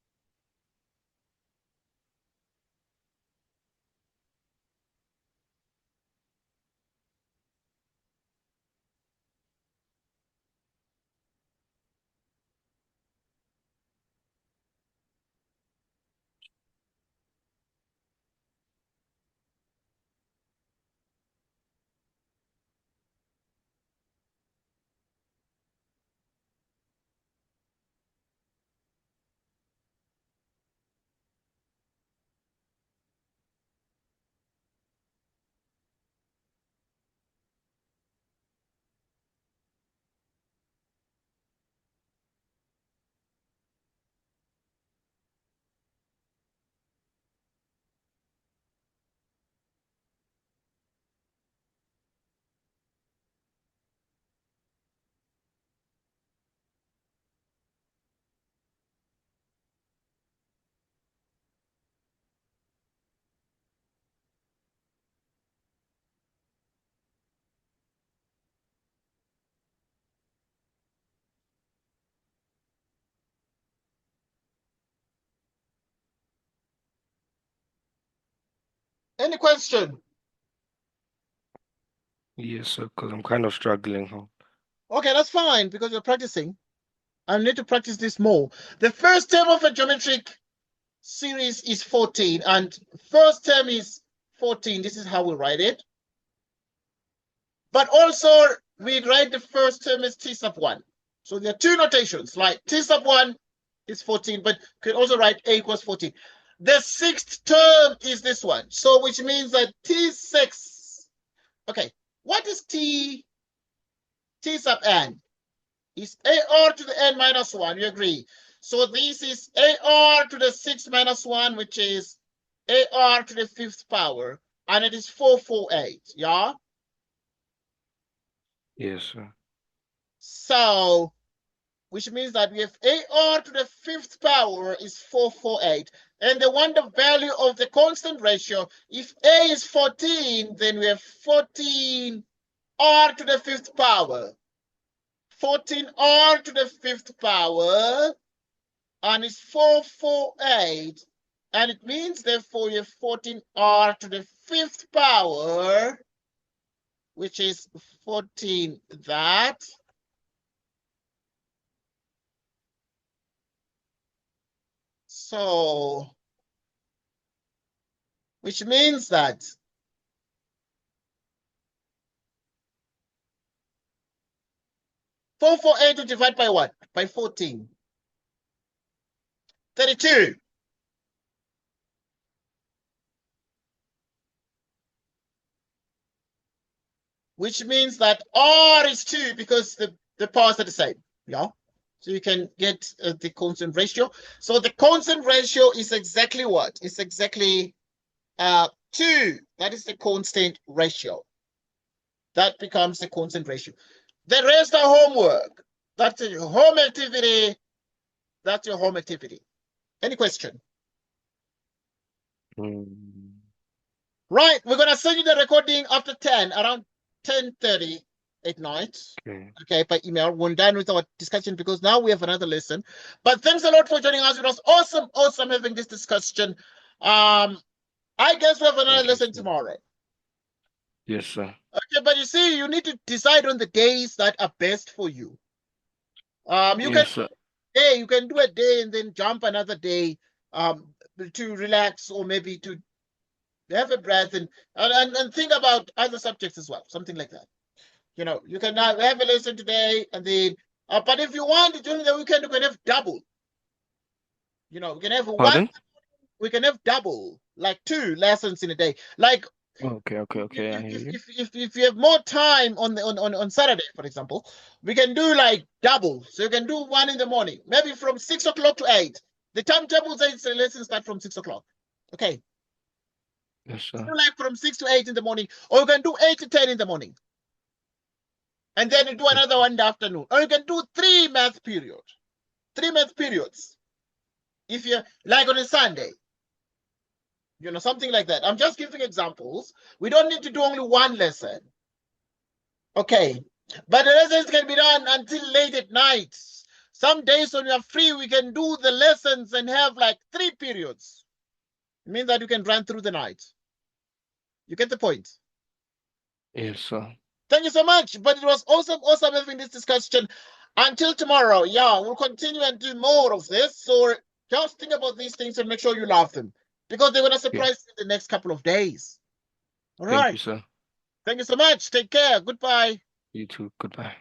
Any question? Yes, sir, because I'm kind of struggling, huh? Okay, that's fine because you're practicing. I need to practice this more. The first term of a geometric series is 14, and first term is 14. This is how we write it. But also, we write the first term as t sub 1. So there are two notations, like t sub 1 is 14, but you can also write a equals 14. The sixth term is this one, so which means that t6. Okay, what is t sub n? Is ar to the n minus 1, you agree? So this is ar to the 6 minus 1, which is ar to the 5th power, and it is 448, yeah? Yes, sir. So, which means that we have ar to the 5th power is 448. And they want the value of the constant ratio. If a is 14, then we have 14 r to the 5th power. 14r to the 5th power, and it's 448. And it means, therefore, you have 14r to the 5th power, which is 14 that. So, which means that 448 to divide by what? By 14. 32. Which means that R is 2 because the powers are the same. Yeah. So you can get the constant ratio. So the constant ratio is exactly what? It's exactly 2. That is the constant ratio. That becomes the constant ratio. The rest are homework. That's a home activity. That's your home activity. Any question? Right. We're going to send you the recording after 10, around 10:30 at night. Okay, by email. We're done with our discussion because now we have another lesson. But thanks a lot for joining us. It was awesome having this discussion. I guess we have another lesson tomorrow. Yes, sir. Okay, but you see, you need to decide on the days that are best for you. You Yes, sir. you can do a day and then jump another day to relax or maybe to have a breath and think about other subjects as well, something like that. You know, you can have a lesson today and then, but if you want during the weekend, you can have double. You know, we can have Pardon? we can have double, like 2 lessons in a day. Like, Okay, I hear you. if you have more time on Saturday, for example, we can do like double. So you can do 1 in the morning, maybe from 6 o'clock to 8. The timetable says the lessons start from 6 o'clock. Okay. Yes, sir. Like from 6 to 8 in the morning, or you can do 8 to 10 in the morning. And then you do another one in the afternoon. Or you can do 3 math periods. 3 math periods. If you're like on a Sunday. You know, something like that. I'm just giving examples. We don't need to do only 1 lesson. Okay. But the lessons can be done until late at night. Some days when we are free, we can do the lessons and have like 3 periods. It means that you can run through the night. You get the point? Yes, sir. Thank you so much. But it was awesome having this discussion. Until tomorrow, yeah, we'll continue and do more of this. So just think about these things and make sure you love them because they're going to surprise you in the next couple of days. All right. Thank you, sir. Thank you so much. Take care. Goodbye. You too. Goodbye.